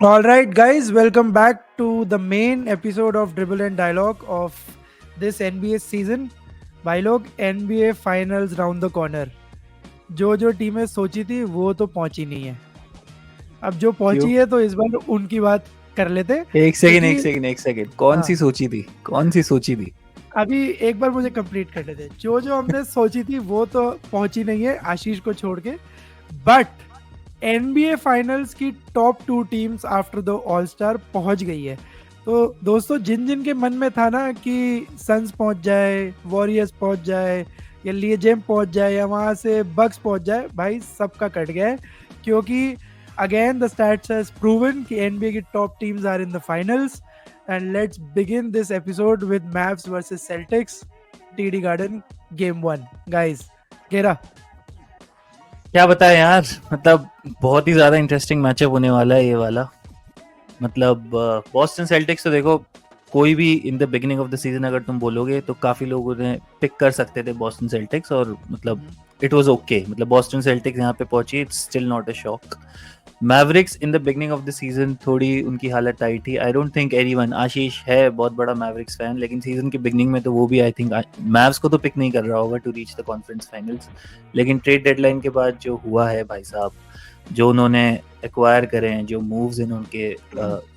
All right, guys, welcome back to the main episode of Dribble and Dialogue of this NBA season. भाई लोग NBA finals round the corner. जो जो टीमें सोची थी वो तो पहुंची नहीं है. अब जो क्यों? पहुंची है तो इस बार उनकी बात कर लेते एक सेकंड क्योंकि एक सेकंड एक सेकंड कौन सी हाँ, सोची थी? कौन सी सोची थी? अभी एक बार मुझे कंप्लीट कर लेते. जो जो हमने सोची थी वो तो पहुंची नहीं है आशीष को छोड़ के. बट एनबीए फाइनल्स की top 2 teams after the all star पहुंच गई है. तो दोस्तों, जिन जिन के मन में था ना कि सन्स पहुंच जाए, वॉरियर्स पहुंच जाए, या लिएजेम पहुंच जाए, या वहां से बक्स पहुंच जाए, भाई सबका कट गया है. क्योंकि again the stats has proven कि एनबीए की top teams are in the finals. And let's begin this episode with Mavs versus Celtics, TD Garden, game 1. Guys, गेरा. क्या बताएं यार, मतलब बहुत ही ज्यादा इंटरेस्टिंग मैचअप होने वाला है ये वाला. मतलब बॉस्टन सेल्टिक्स तो देखो, कोई भी in the beginning of the season अगर तुम बोलोगे तो काफी लोग उन्हें पिक कर सकते थे बॉस्टन सेल्टिक्स, और मतलब इट वाज ओके. मतलब बॉस्टन सेल्टिक्स यहाँ पे पहुंची, it's still not a shock. Mavericks in the beginning of the season थोड़ी उनकी हालत टाइट थी. आई डोंट थिंक एनीवन, आशीष है बहुत बड़ा मैवरिक्स फैन, लेकिन सीजन के बिगनिंग में तो वो भी आई थिंक मैव्स को तो पिक नहीं कर रहा होगा to reach the conference finals. लेकिन ट्रेड डेडलाइन के बाद जो हुआ है भाई साहब, जो उन्होंने एक्वायर करे हैं, जो मूव्स इन्होंने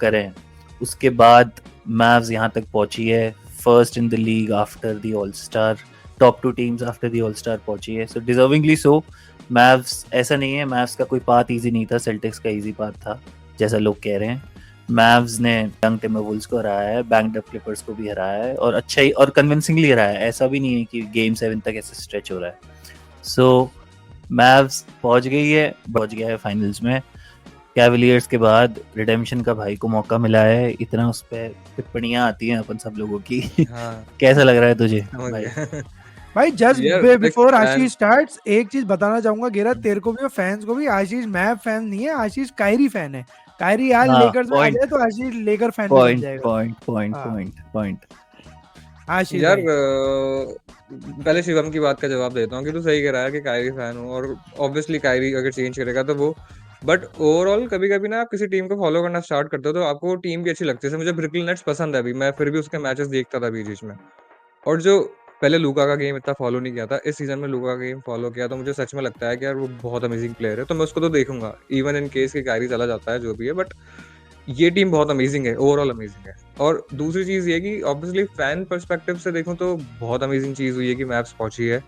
करे हैं, उसके बाद मैव्स यहाँ तक पहुंची है. First in the league after the all star, top 2 teams after the all star पहुंची है, सो डिजर्विंगली सो. मैव्स ऐसा नहीं है, मैव्स का कोई पाथ इजी नहीं था, सेल्टिक्स का इजी पाथ था जैसा लोग कह रहे हैं. मैव्स ने यंग टिम्बरवुल्व्स को हराया है, बैंक्ड अप क्लिपर्स को भी हराया है, और अच्छा ही और कन्विंसिंगली हराया है. ऐसा भी नहीं है कि गेम 7 तक ऐसे स्ट्रेच हो रहा है. सो मैव्स पहुंच गया है फाइनल्स में. कैवलियर्स के बाद रिडेम्पशन का भाई को मौका मिला है. इतना उस पर टिप्पणियां आती हैं अपन सब लोगों की. हाँ, कैसा लग रहा है तुझे समझ भाई? गया। भाई जस्ट यार देख बिफोर फैन आशीष स्टार्ट्स एक चीज बताना चाहूंगा, गेरा, तेरे को भी और फैंस को भी. आशीष मैव फैन नहीं है, आशीष कायरी फैन है. कायरी यार हाँ, लेकर्स में आ पॉइंट जाए तो आशीष लेकर फैन भी बन पॉइंट जाएगा. पॉइंट पॉइंट हाँ, पॉइंट पॉइंट. आशीष यार भाई. पहले शिवम की बात का जवाब देता हूँ कि तू सही कह रहा है कि कायरी फैन हूँ, और ऑब्वियसली कायरी अगर चेंज करेगा तो वो, बट ओवरऑल कभी कभी ना आप किसी टीम को फॉलो करना स्टार्ट करते हो तो आपको टीम भी अच्छी लगती है. जैसे मुझे ब्रुकलिन नेट्स पसंद है, अभी मैं फिर भी उसके मैचेस देखता था बीच बीच में. और जो पहले लूका का गेम इतना फॉलो नहीं किया था, इस सीजन में लूका का गेम फॉलो किया, तो मुझे सच में लगता है कि यार वो बहुत अमेजिंग प्लेयर है, तो मैं उसको तो देखूंगा इवन इन केस कि कायरी चला जाता है जो भी है. बट ये टीम बहुत अमेजिंग है, ओवरऑल अमेजिंग है. और दूसरी चीज ये कि ऑब्वियसली फैन पर्सपेक्टिव से देखूं तो बहुत अमेजिंग चीज हुई है कि मैप्स पहुंची है.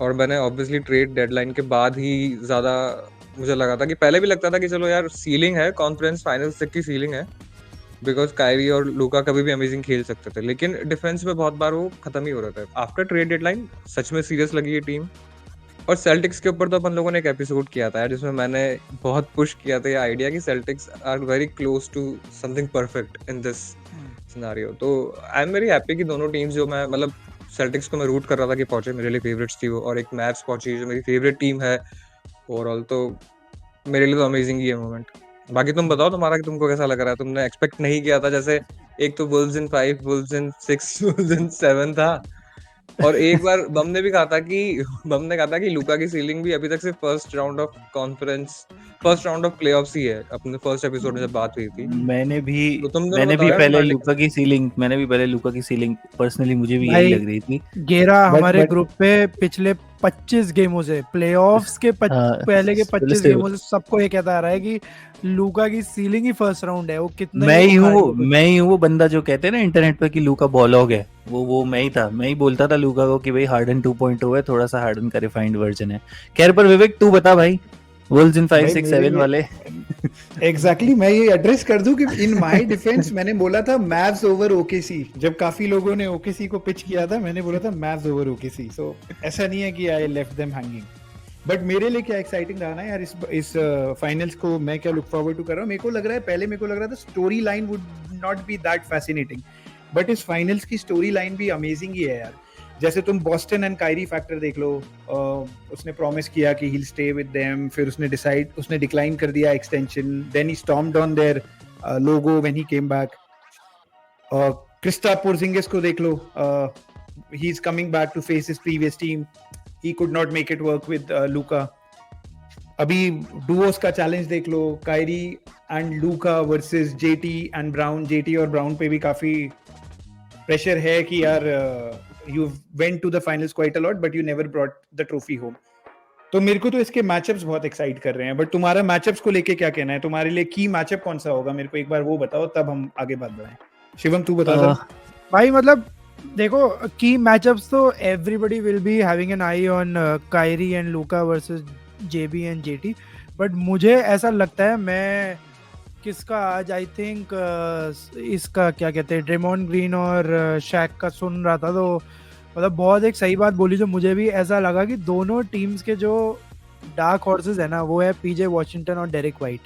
और मैंने ऑब्वियसली ट्रेड डेडलाइन के बाद ही ज्यादा मुझे लगा था कि, पहले भी लगता था कि चलो यार सीलिंग है, कॉन्फ्रेंस फाइनल्स तक की सीलिंग है, बिकॉज कायरी और लूका कभी भी अमेजिंग खेल सकते थे, लेकिन डिफेंस में बहुत बार वो खत्म ही हो रहा था. आफ्टर ट्रेड डेडलाइन सच में सीरियस लगी ये टीम. और सेल्टिक्स के ऊपर तो अपन लोगों ने एक एपिसोड किया था यार, जिसमें मैंने बहुत पुश किया था ये आइडिया कि Celtics are very close to something perfect in this scenario. तो आई एम वेरी हैप्पी कि दोनों टीम्स, जो मैं मतलब सेल्टिक्स को मैं रूट कर रहा था कि पहुंचे, मेरे लिए फेवरेट्स थी वो, और एक मैव्स पहुंची जो मेरी फेवरेट टीम है ओवरऑल, तो मेरे लिए तो अमेजिंग ही है मोमेंट. बाकी तुम बताओ तुम्हारा, कि तुमको कैसा लग रहा है? तुमने एक्सपेक्ट नहीं किया था, जैसे एक तो वुल्व्स इन 5, वुल्व्स इन 6, वुल्व्स इन 7 था. और एक बार बम ने भी कहा था कि बम ने कहा था कि लूका की सीलिंग भी अभी तक सिर्फ फर्स्ट राउंड ऑफ प्लेऑफ्स ही है. अपने फर्स्ट एपिसोड में जब बात हुई थी, मैंने भी तो तुम दोनों मैंने बताओ भी यार पहले तुम्हारे लूका लिए. की सीलिंग मैंने भी पहले लूका की सीलिंग पर्सनली मुझे भी यही भाई लग रही थी. गेरा हमारे बट ग्रुप पे पिछले 25 गेमों से, प्लेऑफ्स के पहले के 25 गेमों से सबको ये कहता आ रहा है कि लूका की सीलिंग ही फर्स्ट राउंड है. वो कितना ही उखाड़ लो कुछ. मैं ही हूँ वो बंदा जो कहते हैं ना इंटरनेट पर कि लूका बॉलॉग है. वो मैं ही था. मैं ही बोलता था लूका को कि भाई हार्डन 2.0 है, थोड़ा सा हार्डन का रिफाइंड वर्जन है. खैर, पर विवेक तू बता भाई, वुल्व्स इन 5 भाई 6 मेरे 7 लिए वाले. एग्जैक्टली मैं ये एड्रेस कर दूं कि इन माय डिफेंस मैंने बोला था मैव्स ओवर ओकेसी. जब काफी लोगों ने ओकेसी को पिच किया था, मैंने बोला था मैव्स ओवर ओकेसी. सो ऐसा नहीं है कि I left them hanging. But मेरे लिए क्या एक्साइटिंग रहा ना यार, इस फाइनल्स को मैं क्या लुक फॉरवर्ड टू कर रहा हूँ. मेरे को लग रहा है, पहले मेरे को लग रहा था story line would not be that fascinating, but इस फाइनल्स की स्टोरी लाइन भी अमेजिंग ही है यार. जैसे तुम बॉस्टन एंड कायरी फैक्टर देख लो. उसने प्रॉमिस किया कि he'll stay with them, फिर उसने डिक्लाइन कर दिया extension. Then he stormed on their logo when he came back. Kristaps Porzingis को देख लो. He's coming back to face his previous team. He could not make it work with Luka. अभी duos का challenge देख लो, Kyrie and Luka versus JT and Brown. JT और Brown पे भी काफी प्रेशर है कि यार you went to the finals quite a lot but you never brought the trophy home. तो मेरे को तो इसके मैचअप्स बहुत एक्साइट कर रहे हैं. बट तुम्हारा मैचअप्स को लेके क्या कहना है? तुम्हारे लिए की मैचअप कौन सा होगा? मेरे को एक बार वो बताओ, तब हम आगे बात बढ़ाएं. शिवम तू बता दो. भाई मतलब देखो की मैचअप्स तो everybody will be having an eye on Kyrie and Luka versus JB and JT. But मुझे ऐसा लगता है, मैं किसका आज आई थिंक इसका क्या कहते हैं ड्रेमॉन्ड ग्रीन और शैक का सुन रहा था, तो मतलब बहुत एक सही बात बोली जो मुझे भी ऐसा लगा कि दोनों टीम्स के जो डार्क हॉर्सेस है ना वो है पीजे वॉशिंगटन और डेरिक वाइट.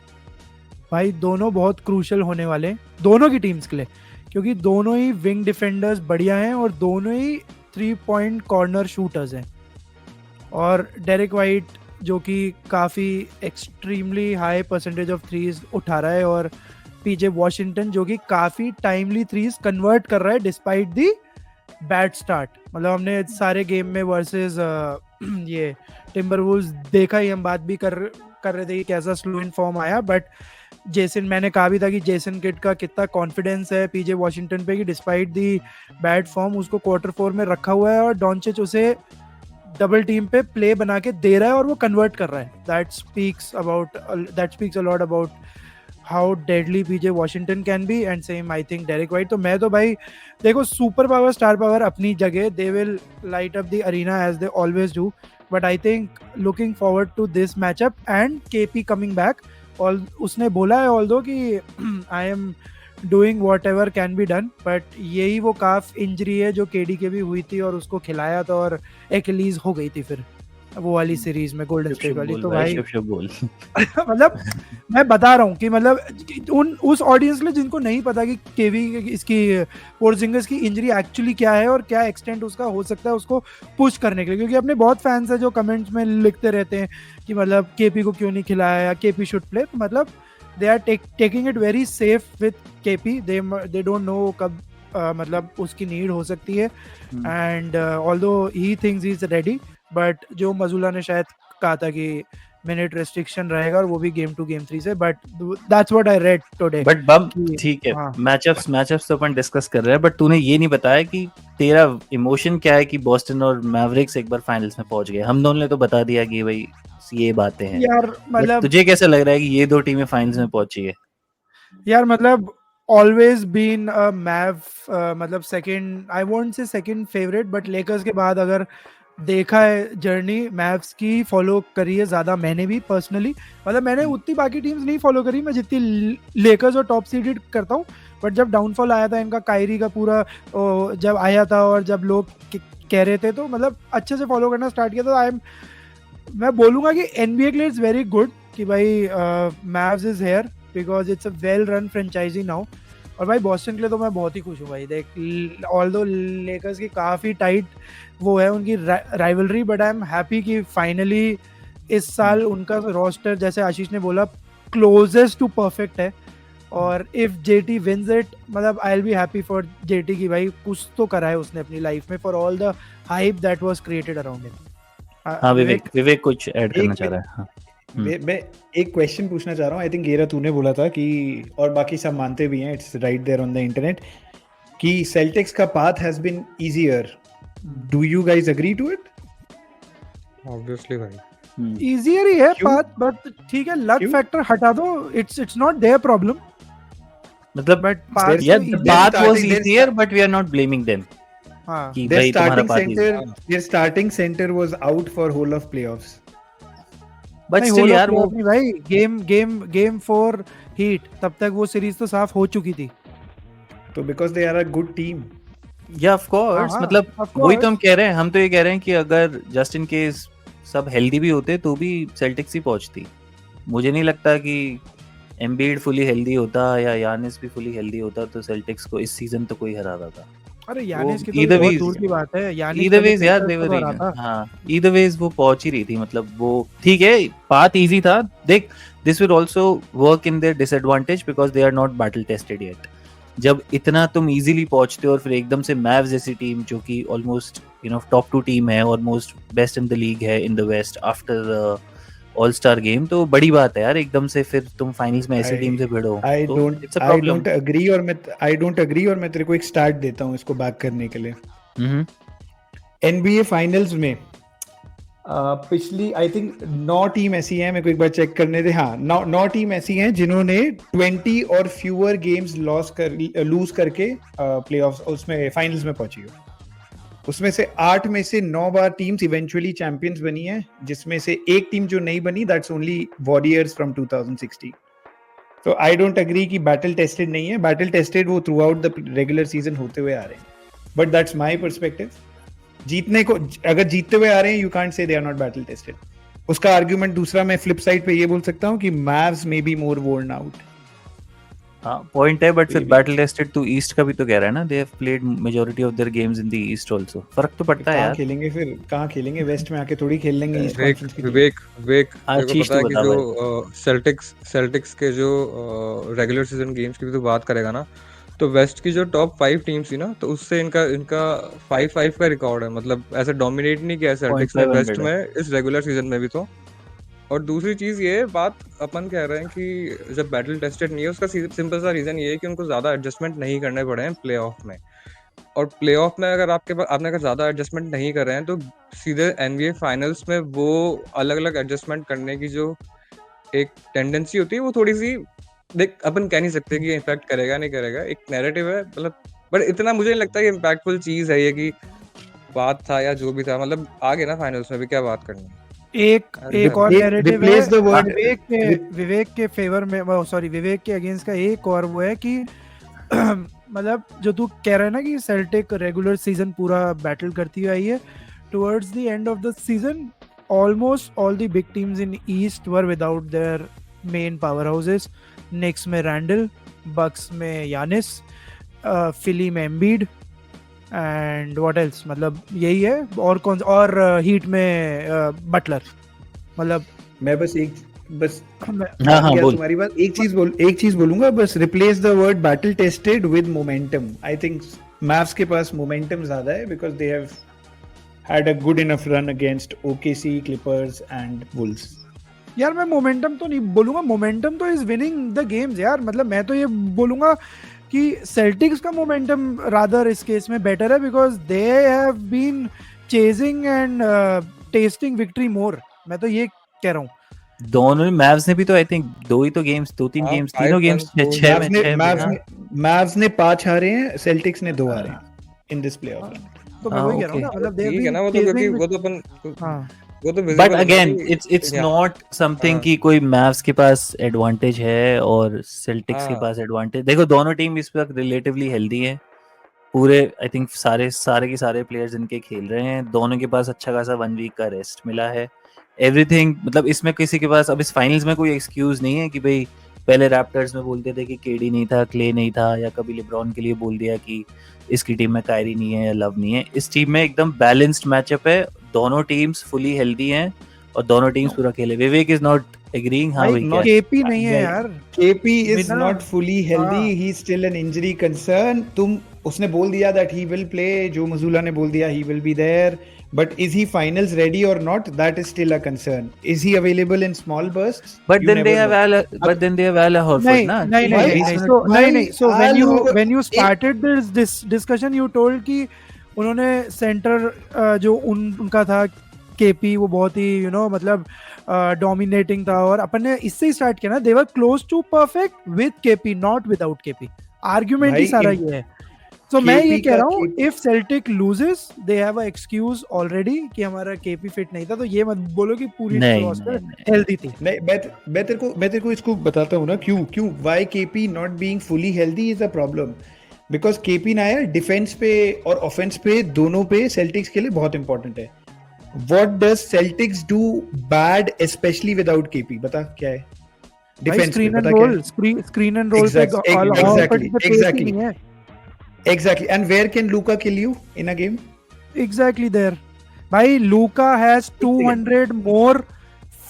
भाई दोनों बहुत क्रूशल होने वाले हैं दोनों की टीम्स के लिए, क्योंकि दोनों ही विंग डिफेंडर्स बढ़िया हैं और दोनों ही 3 पॉइंट कॉर्नर शूटर्स हैं. और डेरिक वाइट जो कि काफ़ी extremely high percentage of threes उठा रहा है, और पीजे वॉशिंगटन जो कि काफ़ी टाइमली थ्रीज कन्वर्ट कर रहा है डिस्पाइट दी बैड स्टार्ट. मतलब हमने सारे गेम में वर्सेस ये टिम्बरवुल्व्स देखा ही, हम बात भी कर रहे थे कि कैसा स्लो इन फॉर्म आया. बट जेसन, मैंने कहा भी था कि जेसन किड का कितना कॉन्फिडेंस है पीजे वॉशिंगटन पे कि डिस्पाइट दी बैड फॉर्म उसको क्वार्टर 4 में रखा हुआ है और डॉन्चिच उसे डबल टीम पे प्ले बना के दे रहा है और वो कन्वर्ट कर रहा है. That speaks a lot about how deadly PJ Washington can be. And same I think Derrick White. तो मैं तो भाई देखो सुपर पावर स्टार पावर अपनी जगह, they will light up the arena as they always do. But I think looking forward to this matchup and KP coming back. और उसने बोला है ऑल्दो कि I am doing whatever can be done, but यही वो काफ injury है जो KD के भी हुई थी और उसको खिलाया था और एक्लीज हो गई थी फिर वो वाली सीरीज में गोल्डन स्टेट वाली. तो भाई बोल मतलब मैं बता रहा हूँ कि मतलब उस ऑडियंस के लिए जिनको नहीं पता कि केवी इसकी पोर्जिंगस की इंजरी एक्चुअली क्या है और क्या एक्सटेंट उसका हो सकता है उसको पुश करने के लिए, क्योंकि अपने बहुत फैंस है जो कमेंट्स में लिखते रहते हैं कि मतलब केपी को क्यों नहीं खिलाया या केपी शुड प्ले. तो मतलब they are taking it very safe with KP. They don't know कब मतलब उसकी नीड हो सकती है. And although he thinks he is ready, but जो मजूला ने शायद कहा था कि मिनट रेस्ट्रिक्शन रहेगा और वो भी गेम 2 गेम 3 से. But that's what I read today. But Bam ठीक है, मैचअप्स तो अपन डिस्कस कर रहे हैं, बट तूने ये नहीं बताया कि तेरा इमोशन क्या है कि बॉस्टन और मैवरिक्स एक बार फाइनल्स में पहुंच गए. हम दोनों ने तो बता दिया कि भाई ये बातें हैं यार. मतलब तुझे कैसा लग रहा है कि ये दो टीमें फाइनल्स में पहुंची है? यार मतलब ऑलवेज बीन अ मैव, मतलब second, I won't say second favourite, but Lakers के बाद अगर देखा है जर्नी मैव्स की फॉलो करी है ज़्यादा मैंने भी पर्सनली. मतलब मैंने उतनी बाकी टीम्स नहीं फॉलो करी मैं जितनी लेकर्स और टॉप सीडेड करता हूँ. बट जब डाउनफॉल आया था इनका कायरी का पूरा जब आया था और जब लोग कह रहे थे तो मतलब अच्छे से फॉलो करना स्टार्ट किया. तो मैं बोलूँगा कि NBA के लिए इट्स वेरी गुड कि भाई Mavs is here because it's a well run franchise now. और भाई बॉस्टन के लिए तो मैं बहुत ही खुश हूँ भाई. देख ऑल्दो लेकर्स की काफ़ी टाइट वो है उनकी rivalry, but I am happy कि फाइनली इस साल उनका रोस्टर जैसे आशीष ने बोला क्लोजेस्ट टू परफेक्ट है. और इफ जेटी विंस इट मतलब I will be happy for jetty की भाई कुछ तो करा है उसने अपनी लाइफ में for all the hype that was created around him. हाँ विवेक कुछ ऐड करना चाह रहा है. हाँ मैं एक क्वेश्चन पूछना चाह रहा हूँ. आई थिंक गेरा तूने बोला था कि और बाकी सब मानते भी हैं, it's right there on the internet, कि सेल्टिक्स का path has been easier. Do you guys agree to it? Obviously भाई इजियर ही है क्यों? पाथ, बट ठीक है लक क्यों? फैक्टर हटा दो. It's not their problem. मतलब बट पाथ यार तो the path was starting- easier but we are not blaming them हाँ कि Their भाई तुम्हारा starting path easy. center, their starting center was out for whole of playoffs. but नहीं, still whole of यार वो playoff नहीं भाई, गेम 4 हीट तब तक वो सीरीज तो साफ हो चुकी थी. तो because they are a good team. या ऑफ कोर्स हाँ, मतलब of वही course. तो हम कह रहे हैं. हम तो ये कह रहे हैं कि अगर जस्ट इन केस सब हेल्दी भी होते तो भी सेल्टिक्स ही पहुंचती. मुझे नहीं लगता कि एम्बिड फुली हेल्दी होता या यानिस भी फुली हेल्दी होता तो सेल्टिक्स को इस सीजन तो कोई हरा था. अरे यानिस की either तो बहुत ways- दूर की बात है. यानिस either पहले ways यार Pacers they were को हरा था. हाँ either ways वो पहुंच ही रही थी. मतलब वो ठीक है पाथ इजी था. देख this will also work in their disadvantage because they are not battle tested yet. जब इतना तुम इजीली पहुंचते हो और फिर एकदम से मैव्स जैसी टीम जो कि ऑलमोस्ट टॉप 2 टीम है, almost best in the league है in the West after all star game, तो बड़ी बात है यार एकदम से फिर तुम फाइनल्स में ऐसी I- टीम से भिड़ो, I तो don't it's a I problem. don't agree और मैं तेरे को एक स्टार्ट देता हूँ इसको बैक करने के लिए। NBA फाइनल्स में पिछली आई थिंक 9 टीम ऐसी हैं, मेरे को एक बार चेक करने दे। हाँ, 9 टीम ऐसी हैं जिन्होंने 20 और फ्यूअर गेम्स लूज करके प्लेऑफ्स उसमें फाइनल्स में पहुंची हो। उसमें से 8 में से 9 बार टीम्स इवेंचुअली चैंपियंस बनी है, जिसमें से एक टीम जो नहीं बनी, दैट्स ओनली वॉरियर्स फ्रॉम 2016। तो आई डोंट एग्री कि बैटल टेस्टेड नहीं है। बैटल टेस्टेड वो through out the regular season होते हुए आ रहे हैं, बट दैट्स माय पर्सपेक्टिव। जीतने को अगर जीतते हुए आ रहे हैं, you can't say they are not battle tested. उसका आर्गुमेंट दूसरा मैं फ्लिप साइड पे ये बोल सकता हूँ कि Mavs may be more worn out. हाँ पॉइंट है, बट फिर Maybe. Battle tested to East का भी तो कह रहा है ना, they have played majority of their games in the East also, फर्क तो पड़ता है कहाँ यार। खेलेंगे फिर? कहाँ खेलेंगे? वेस्ट में आके थोड़ी खेल लेंगे ईस्ट विवेक कॉन्फ्रेंस की टीम। विवेक हाँ, तेरे को चीज पता है तो कि बता जो सेल्टिक्स के जो रेगुलर सीजन गेम्स की भी तो बात करेगा ना, तो वेस्ट की जो टॉप 5 टीम्स थी ना, तो उससे इनका इनका 5-5 का रिकॉर्ड है। मतलब ऐसे डोमिनेट नहीं किया सेल्टिक्स ने 0.500 वेस्ट में इस रेगुलर सीजन में भी। तो और दूसरी चीज ये बात अपन कह रहे हैं कि जब बैटल टेस्टेड नहीं है, उसका सिंपल सा रीजन ये है कि उनको ज्यादा एडजस्टमेंट नहीं करने पड़े हैं प्ले ऑफ में। और प्ले ऑफ में अगर आपने अगर ज्यादा एडजस्टमेंट नहीं कर रहे हैं, तो सीधे NBA फाइनल्स में वो अलग अलग एडजस्टमेंट करने की जो एक टेंडेंसी होती है, वो थोड़ी सी देख अपन कह नहीं सकते कि इम्पैक्ट करेगा नहीं करेगा, एक नैरेटिव है मतलब। बट इतना मुझे नहीं लगता कि इम्पैक्टफुल चीज है ये कि बात था या जो भी था, मतलब आ गए ना फाइनल्स में भी, क्या बात करनी है। एक और नैरेटिव है replace the word विवेक के फेवर में, सॉरी विवेक के अगेंस्ट का एक और वो है कि मतलब जो तू कह रहा है ना कि सेल्टिक रेगुलर सीजन पूरा बैटल करती हुई आई है, towards the end of the season almost all the big teams in East were without their main power houses. Knicks में रैंडल, बक्स में यानिस, फिली में एम्बिड एंड व्हाट एल्स, मतलब यही है। और कौन और हीट में बटलर। मतलब मैं बस हाँ क्या बोल। तुम्हारी बात, एक चीज बोलूंगा बस, replace the word battle tested with momentum. I think Mavs के पास मोमेंटम ज्यादा है because they have had a good enough run against OKC, Clippers and Wolves. यार मैं मोमेंटम तो नहीं बोलूंगा, मोमेंटम तो इज विनिंग द गेम्स यार। मतलब मैं तो ये बोलूंगा कि सेल्टिक्स का मोमेंटम रादर इस केस में बेटर है because they have been chasing and testing victory more. मैं तो ये कह रहा हूँ। दोनों मैव्स ने भी तो आई थिंक 2 गेम्स 2-3 हाँ, गेम्स 5 तीनों गेम्स wins, 6 में 6 में। मैव्स ने 5 हारे हैं, सेल्टिक्स ने 2 हारे हैं इन दिस प्लेऑफ। तो मैं वही कह रहा हूँ ना, मतलब दे हैव ठीक है बीन ना, वो तो क्योंकि चेजिंग। वो तो अपन हाँ वो तो बट visible है ना अगेन कि इट्स yeah, नॉट समथिंग हाँ। कि कोई मैव्स के पास एडवांटेज है और सेल्टिक्स के हाँ। पास एडवांटेज। देखो दोनों टीम इस वक्त रिलेटिवली हेल्दी है, पूरे आई थिंक सारे के सारे प्लेयर्स इनके खेल रहे हैं, दोनों के पास अच्छा खासा 1 वीक का रेस्ट मिला है, एवरीथिंग। मतलब इसमें किसी के पास अब इस फाइनल्स में कोई एक्सक्यूज नहीं है कि भाई पहले रैप्टर्स में बोलते थे कि केडी नहीं था, क्ले नहीं था, या कभी लेब्रॉन के लिए बोल दिया कि इसकी टीम में कायरी नहीं है या लव नहीं है। इस टीम में एकदम बैलेंस्ड मैचअप है, दोनों टीम्स फुली हेल्दी हैं और दोनों टीम्स पूरा खेले। विवेक इज नॉट एग्रीइंग। हाँ भाई क्या केपी नहीं है यार। KP is बिना- not fully healthy. हाँ। He's still an injury concern. उसने बोल दिया that he will play. जो मजूला ने बोल दिया he will be there. But is he finals ready or not? That is still a concern. Is he available in small bursts? But You then they never have know. Al Horford नहीं ना। नहीं Why- नहीं नहीं, so why नहीं नहीं, so Al Horford- when you started this discussion you told कि उन्होंने centre जो उनका था केपी, वो बहुत ही मतलब डोमिनेटिंग था, और अपन ने इससे ही स्टार्ट किया ना, they were close to perfect with KP not without KP. Argument ही भाई, सारा ये है। तो मैं ये KP कह का रहा हूँ KP if Celtic loses they have a excuse already कि हमारा केपी फिट नहीं था। तो ये मत बोलो कि पूरी नहीं, रोस्टर नहीं। हेल्दी थी। नहीं, मैं तेरे को इसको बताता हूँ ना क्यों why KP not being fully healthy is a problem. Because KP ना यार डिफेंस पे और ऑफेंस पे दोनों पे सेल्टिक्स के लिए बहुत इंपॉर्टेंट है। What does Celtics do bad especially without KP? बता क्या है? डिफेंस स्क्रीन पे एंड बता क्या है? रोल, स्क्रीन एंड रोल पे Exactly. Exactly. And where can Luka kill you in a game? Exactly there. Bhai, Luka has 200 more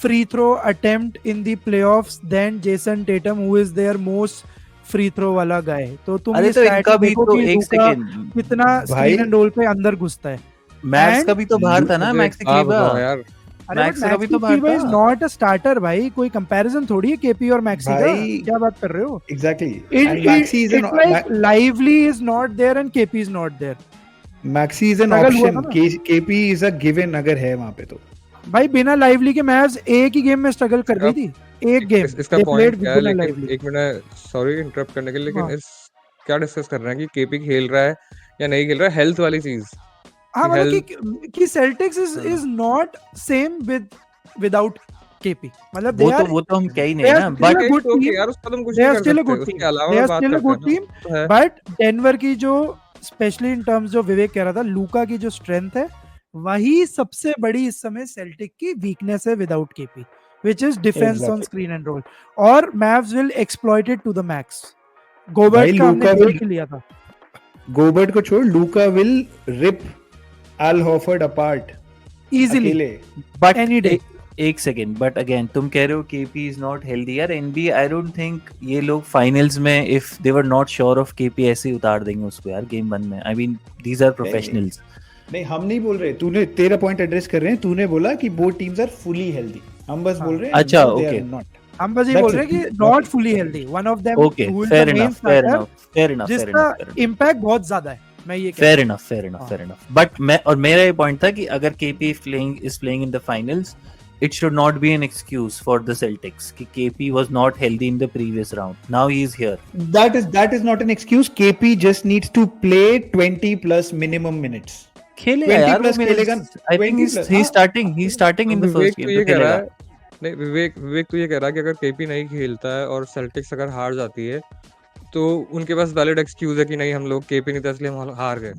free throw attempt in the playoffs than Jason Tatum, who is their most free throw वाला guy. तो तुम अरे ये तो stat इनका भी देखो तो कि एक Luka सेकंड, कितना भाई- स्क्रीन एंड रोल पे अंदर घुसता है। मैक्स And- का भी तो बाहर था ना, मुझे मैक्स एक बात बताओ क्लीवा। यार, अरे मैक्स का भी तो मैक्सी बाहर इज था। नॉट अ स्टार्टर भाई, कोई कंपैरिजन थोड़ी है केपी और मैक्सी का, भाई क्या बात कर रहे हो? Exactly It, and maxi is it's like Lively is not there and KP is not there. Maxi is an struggle हुआ ऑप्शन, था ना केपी इज अ गिवन अगर है वहां पे तो। भाई, बिना लाइवली के मैव्स एक ही गेम में स्ट्रगल कर रही थी, एक गेम इसका दे पॉइंट प्लेड क्या है, बिना लेकिन लाइवली। एक मिनट सॉरी इंटरप्ट करने के लिए, लेकिन हाँ इस क्या डिस्कस कर रहे हैं कि केपी खेल रहा है या नहीं खेल रहा है, हेल्थ वाली चीज हाँ कि मतलब हेल्थ। कि सेल्टिक्स हाँ is not same without KP, मतलब दे आर वो तो हम कह ही they नहीं are ना, still बट a good तो ओके team, यार, उसका तुम कुछ they नहीं are कर still a सकते, good उसके team, अलावा they मैं are बात still a करते हैं good ना, team, तो है। बट डेनवर की जो स्पेशली इन टर्म्स जो विवेक कह रहा था, लूका की जो स्ट्रेंथ है वही सबसे बड़ी इस समय सेल्टिक की वीकनेस है without KP, which is defense on exactly screen and roll, और Mavs will exploit it to the max. भाई गोबर्ट का हमने लूका विल, देख लिया था। गोबर्ट को छोड़, Luka will rip Al Horford apart easily अकेले। But any day. एक सेकेंड, बट अगेन तुम कह रहे हो केपी इज नॉट हेल्दी यार। एनबीए आई डोंट थिंक ये लोग फाइनल्स में if they were not sure of KP ऐसे ही उतार देंगे उसको यार गेम 1 में। I mean these are professionals. नहीं हम नहीं बोल रहे, तूने तेरा पॉइंट एड्रेस कर रहे हैं, तूने बोला कि both teams are fully healthy, हम बस बोल रहे हैं अच्छा, no, they are okay. not. हम बस ये That's बोल रहे it. हैं कि not fully healthy, one of them okay, who is fair the main enough, fair starter, enough, fair enough, fair जिसका इनफ, इम्पैक्ट बहुत ज्यादा है, मैं ये कह फेयर रहा इनफ, फेयर इनफ, हाँ। Fair enough. बट मैं और मेरा ये पॉइंट था कि अगर KP is playing in the finals, it should not be an excuse for the Celtics कि KP was not healthy in the previous round. Now he is here. That is not an excuse. KP just needs to play 20 plus minimum minutes. खेलेगा 20 यार वो plus मेरे, खेलेगा, I think 20 plus, he's starting in the Vivek first तो game ये तो कह रहा खेलेगा। है, नहीं विवेक तो ये कह रहा है कि अगर केपी नहीं खेलता है और सेल्टिक्स अगर हार जाती है तो उनके पास वैलिड एक्सक्यूज है कि नहीं हम लोग केपी नहीं था इसलिए हम हार गए।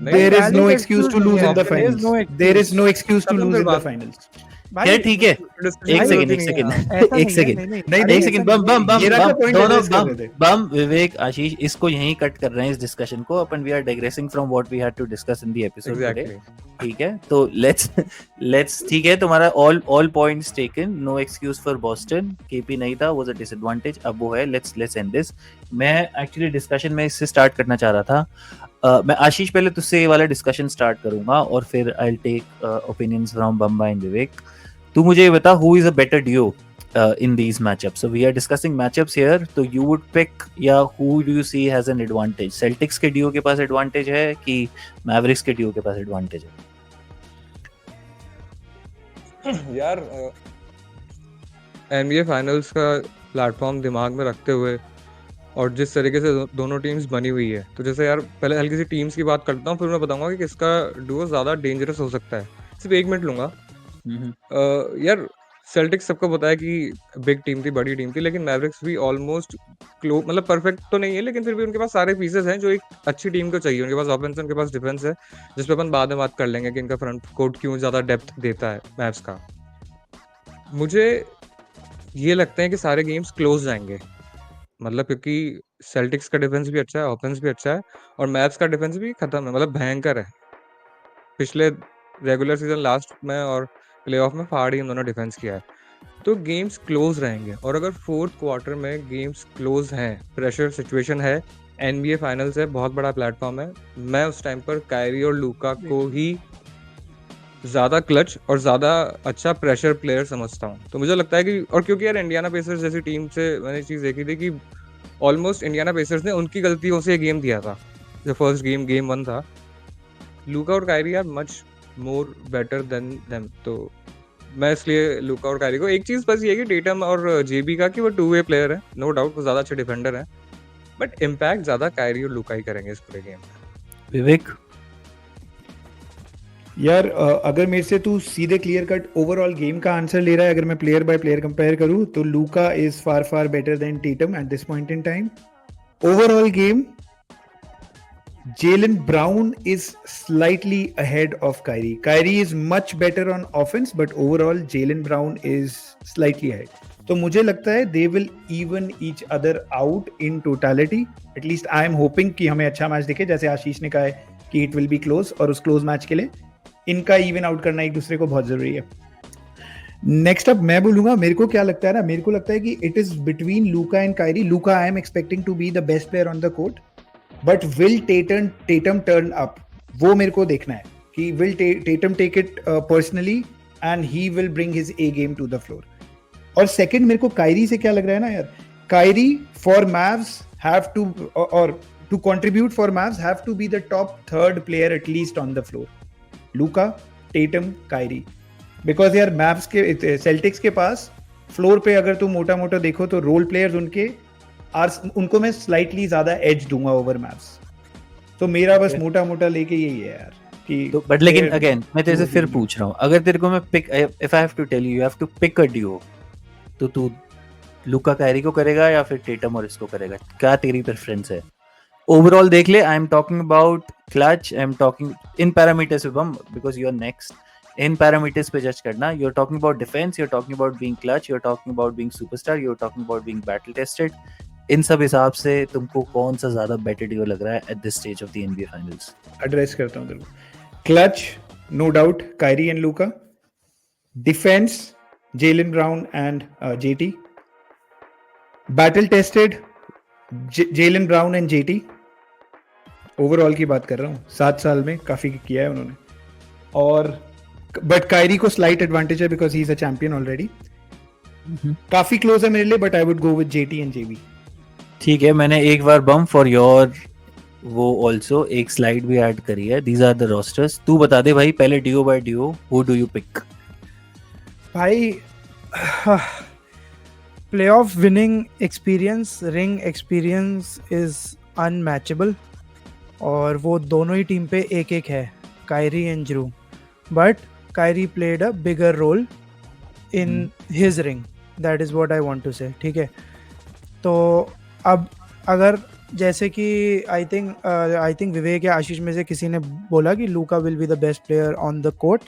नहीं there is no valid excuse to excuse lose नहीं in the है, there is finals. no There excuse। is no excuse to खत्म lose फिर in the बात। finals. भाई खैर ठीक है, डिस्कशन एक की सेकंड, जरूरत ही एक नहीं है। सेकंड, ऐसा एक नहीं है, सेकंड, नहीं नहीं, एक नहीं, सेकंड, ऐसा बम नहीं है। बम बम ये रखा बम point दोनों address कर बम रहे थे। बम विवेक आशीष इसको यहीं कट कर रहे हैं इस डिस्कशन को। अपन we are digressing from what we had to discuss in the episode today. Exactly. ठीक है, तो लेट्स ठीक है, तुम्हारा all points taken, no excuse for Boston. KP नहीं था, वाज अ डिसएडवांटेज, अब वो है। Let's end this. मैं एक्चुअली डिस्कशन में इससे स्टार्ट करना चाह रहा था। मैं आशीष पहले तुझसे ये वाला डिस्कशन स्टार्ट करूंगा और फिर I will take opinions from Bumba and Vivek. तू मुझे ये बता, who is a better duo in these matchups? So we are discussing matchups here, तो you would pick या who do you see has an advantage? Celtics के due के पास advantage है कि Mavericks के ड्यू के पास एडवांटेज है? यार NBA फाइनल्स का प्लेटफॉर्म दिमाग में रखते हुए और जिस तरीके से दोनों टीम्स बनी हुई है, तो जैसे यार पहले हल्की सी टीम्स की बात करता हूँ, फिर मैं बताऊंगा कि किसका डुओ ज़्यादा डेंजरस हो सकता है। सिर्फ 1 मिनट लूंगा। यार सेल्टिक्स सबको पता है कि बिग टीम थी, बड़ी टीम थी, लेकिन मैवरिक्स भी ऑलमोस्ट मतलब परफेक्ट तो नहीं है, लेकिन फिर भी उनके पास सारे पीसेस हैं जो एक अच्छी टीम को चाहिए। उनके पास ऑफेंस है, उनके पास डिफेंस है, जिस पे अपन बाद में बात कर लेंगे कि इनका फ्रंट कोर्ट क्यों ज़्यादा डेप्थ देता है मैव्स का। मुझे ये लगता है कि सारे गेम्स क्लोज जाएंगे, मतलब क्योंकि सेल्टिक्स का डिफेंस भी अच्छा है, ऑफेंस भी अच्छा है, और मैव्स का डिफेंस भी खत्म है, मतलब भयंकर है। पिछले रेगुलर सीजन लास्ट में और प्लेऑफ में फाड़ ही इन दोनों डिफेंस किया है। तो गेम्स क्लोज रहेंगे, और अगर फोर्थ क्वार्टर में गेम्स क्लोज हैं, प्रेशर सिचुएशन है, NBA फाइनल्स है, बहुत बड़ा प्लेटफॉर्म है, मैं उस टाइम पर कायरी और लूका को ही ज़्यादा क्लच और ज़्यादा अच्छा प्रेशर प्लेयर समझता हूँ। तो मुझे लगता है कि, और क्योंकि यार इंडियाना पेसर्स जैसी टीम से मैंने चीज़ देखी थी कि ऑलमोस्ट इंडियाना पेसर्स ने उनकी गलतियों से गेम दिया था। जो फर्स्ट गेम 1 था, लूका और Kyrie are much more better than them. तो मैं इसलिए लूका और कायरी को, एक चीज़ बस ये है कि टेटम और जेबी का कि वो 2 वे प्लेयर है, नो डाउट वो ज़्यादा अच्छे डिफेंडर हैं, बट इम्पैक्ट ज़्यादा कायरी और लूका ही करेंगे इस पूरे गेम में। विवेक यार अगर मेरे से तू सीधे क्लियर कट ओवरऑल गेम का आंसर ले रहा है, अगर मैं प्लेयर बाय प्लेयर कंपेयर करूं, तो लूका is far better than Tetam at this point in time. Overall game Jaylen Brown is slightly ahead of Kyrie. Kyrie is much better on offense, but overall Jaylen Brown is slightly ahead. तो मुझे लगता है they will even each other out in totality. At least I am hoping कि हमें अच्छा match दिखे, जैसे आशीष ने कहा है कि it will be close, और उस close मैच के लिए इनका इवन आउट करना एक दूसरे को बहुत जरूरी है। नेक्स्ट अप मैं बोलूंगा, मेरे को क्या लगता है ना, मेरे को लगता है कि it is between Luka and Kyrie. Luka I am expecting to be the best player on the court, but will Tatum turn up, वो मेरे को देखना है कि will Tatum take it personally and he will bring his A game to the floor. और second मेरे को Kairi से क्या लग रहा है ना यार, कायरी फॉर मैव्स हैव टू और to contribute for Mavs have to be the top third player at least on the floor. Luka, Tatum, Kyrie. Because यार Mavs के Celtics के पास फ्लोर पे अगर तुम मोटा मोटा देखो तो रोल प्लेयर्स उनको मैं स्लाइटली ज्यादा एज दूंगा ओवर Mavs. तो मेरा बस मोटा मोटा लेके यही है यार कि तो बट लेकिन अगेन मैं तेरे से फिर पूछ रहा हूँ, अगर तेरे को मैं pick, if I have to tell you have to pick a duo, तो तू लुका कायरी को करेगा या फिर टेटम और इसको करेगा? क्या तेरी प्रेफरेंस है? ओवरऑल देख ले, I am talking about clutch, I am talking in parameters Shubham, because you are next. In parameters पे जज करना. You are talking about defence, you are talking about being clutch, you are talking about being superstar, you are talking about being battle tested. इन सब हिसाब से तुमको कौन सा ज्यादा बेटर डीओ लग रहा है at this stage of the NBA finals? Address करता हूँ तेरे को. Clutch no doubt Kyrie and Luka. Defence Jaylen Brown and JT. Battle tested Jaylen Brown and JT. Overall की बात कर रहा हूँ, 7 साल में काफी किया है उन्होंने. और बट कायरी को स्लाइट एडवांटेज है because he is a champion already. काफी क्लोज है मेरे लिए, but I would go with JT and JB. ठीक है, मैंने एक बार बम फॉर योर वो ऑल्सो एक स्लाइड भी ऐड करी है. These are the rosters. तू बता दे भाई पहले duo by duo, who do you pick? भाई playoff winning experience, ring experience is unmatchable. और वो दोनों ही टीम पे एक एक है, Kyrie and Drew. But Kyrie played a bigger role in his ring, that is what I want to say. ठीक है, तो अब अगर जैसे कि आई थिंक विवेक या आशीष में से किसी ने बोला कि लूका will be the best player on the court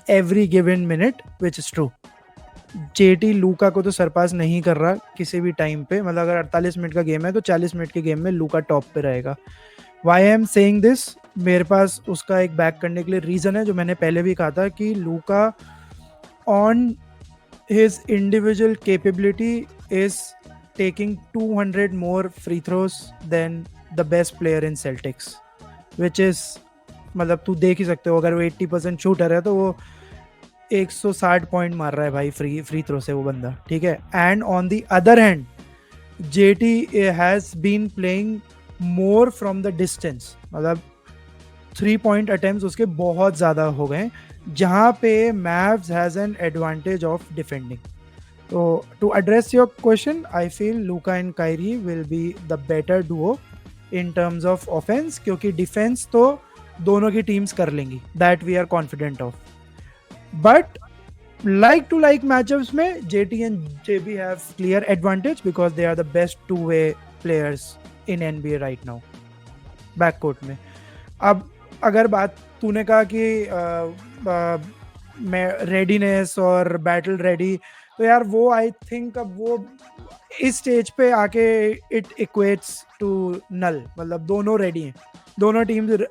every given minute, which is true. Jetty लूका को तो सरपास नहीं कर रहा किसी भी टाइम पे. मतलब अगर 48 मिनट का गेम है तो 40 मिनट के गेम में लूका टॉप पे रहेगा. Why I am saying this, मेरे पास उसका एक बैक करने के लिए रीज़न है जो मैंने पहले भी कहा था कि Luka on his individual capability is taking 200 more free throws than the best player in Celtics, which is मतलब तू देख ही सकते हो, अगर वो 80% शूटर है तो वो 160 पॉइंट मार रहा है भाई फ्री थ्रो से वो बंदा. ठीक है, and on the other hand JT has been playing more from the distance. मतलब 3 पॉइंट अटेम्प्ट्स उसके बहुत ज़्यादा हो गए, जहाँ पे Mavs has an advantage of defending. तो to address your question, I feel Luka and Kyrie will be the better duo in terms of offence, क्योंकि डिफेंस तो दोनों की टीम्स कर लेंगी, that we are confident of. But like to like matchups में JT and JB have clear advantage because they are the best two-way players in NBA right now backcourt में. अब अगर बात तूने कहा कि मैं readiness और battle ready, तो यार वो I think अब वो इस स्टेज पे आके it equates to null. मतलब दोनों ready हैं, दोनों टीम्स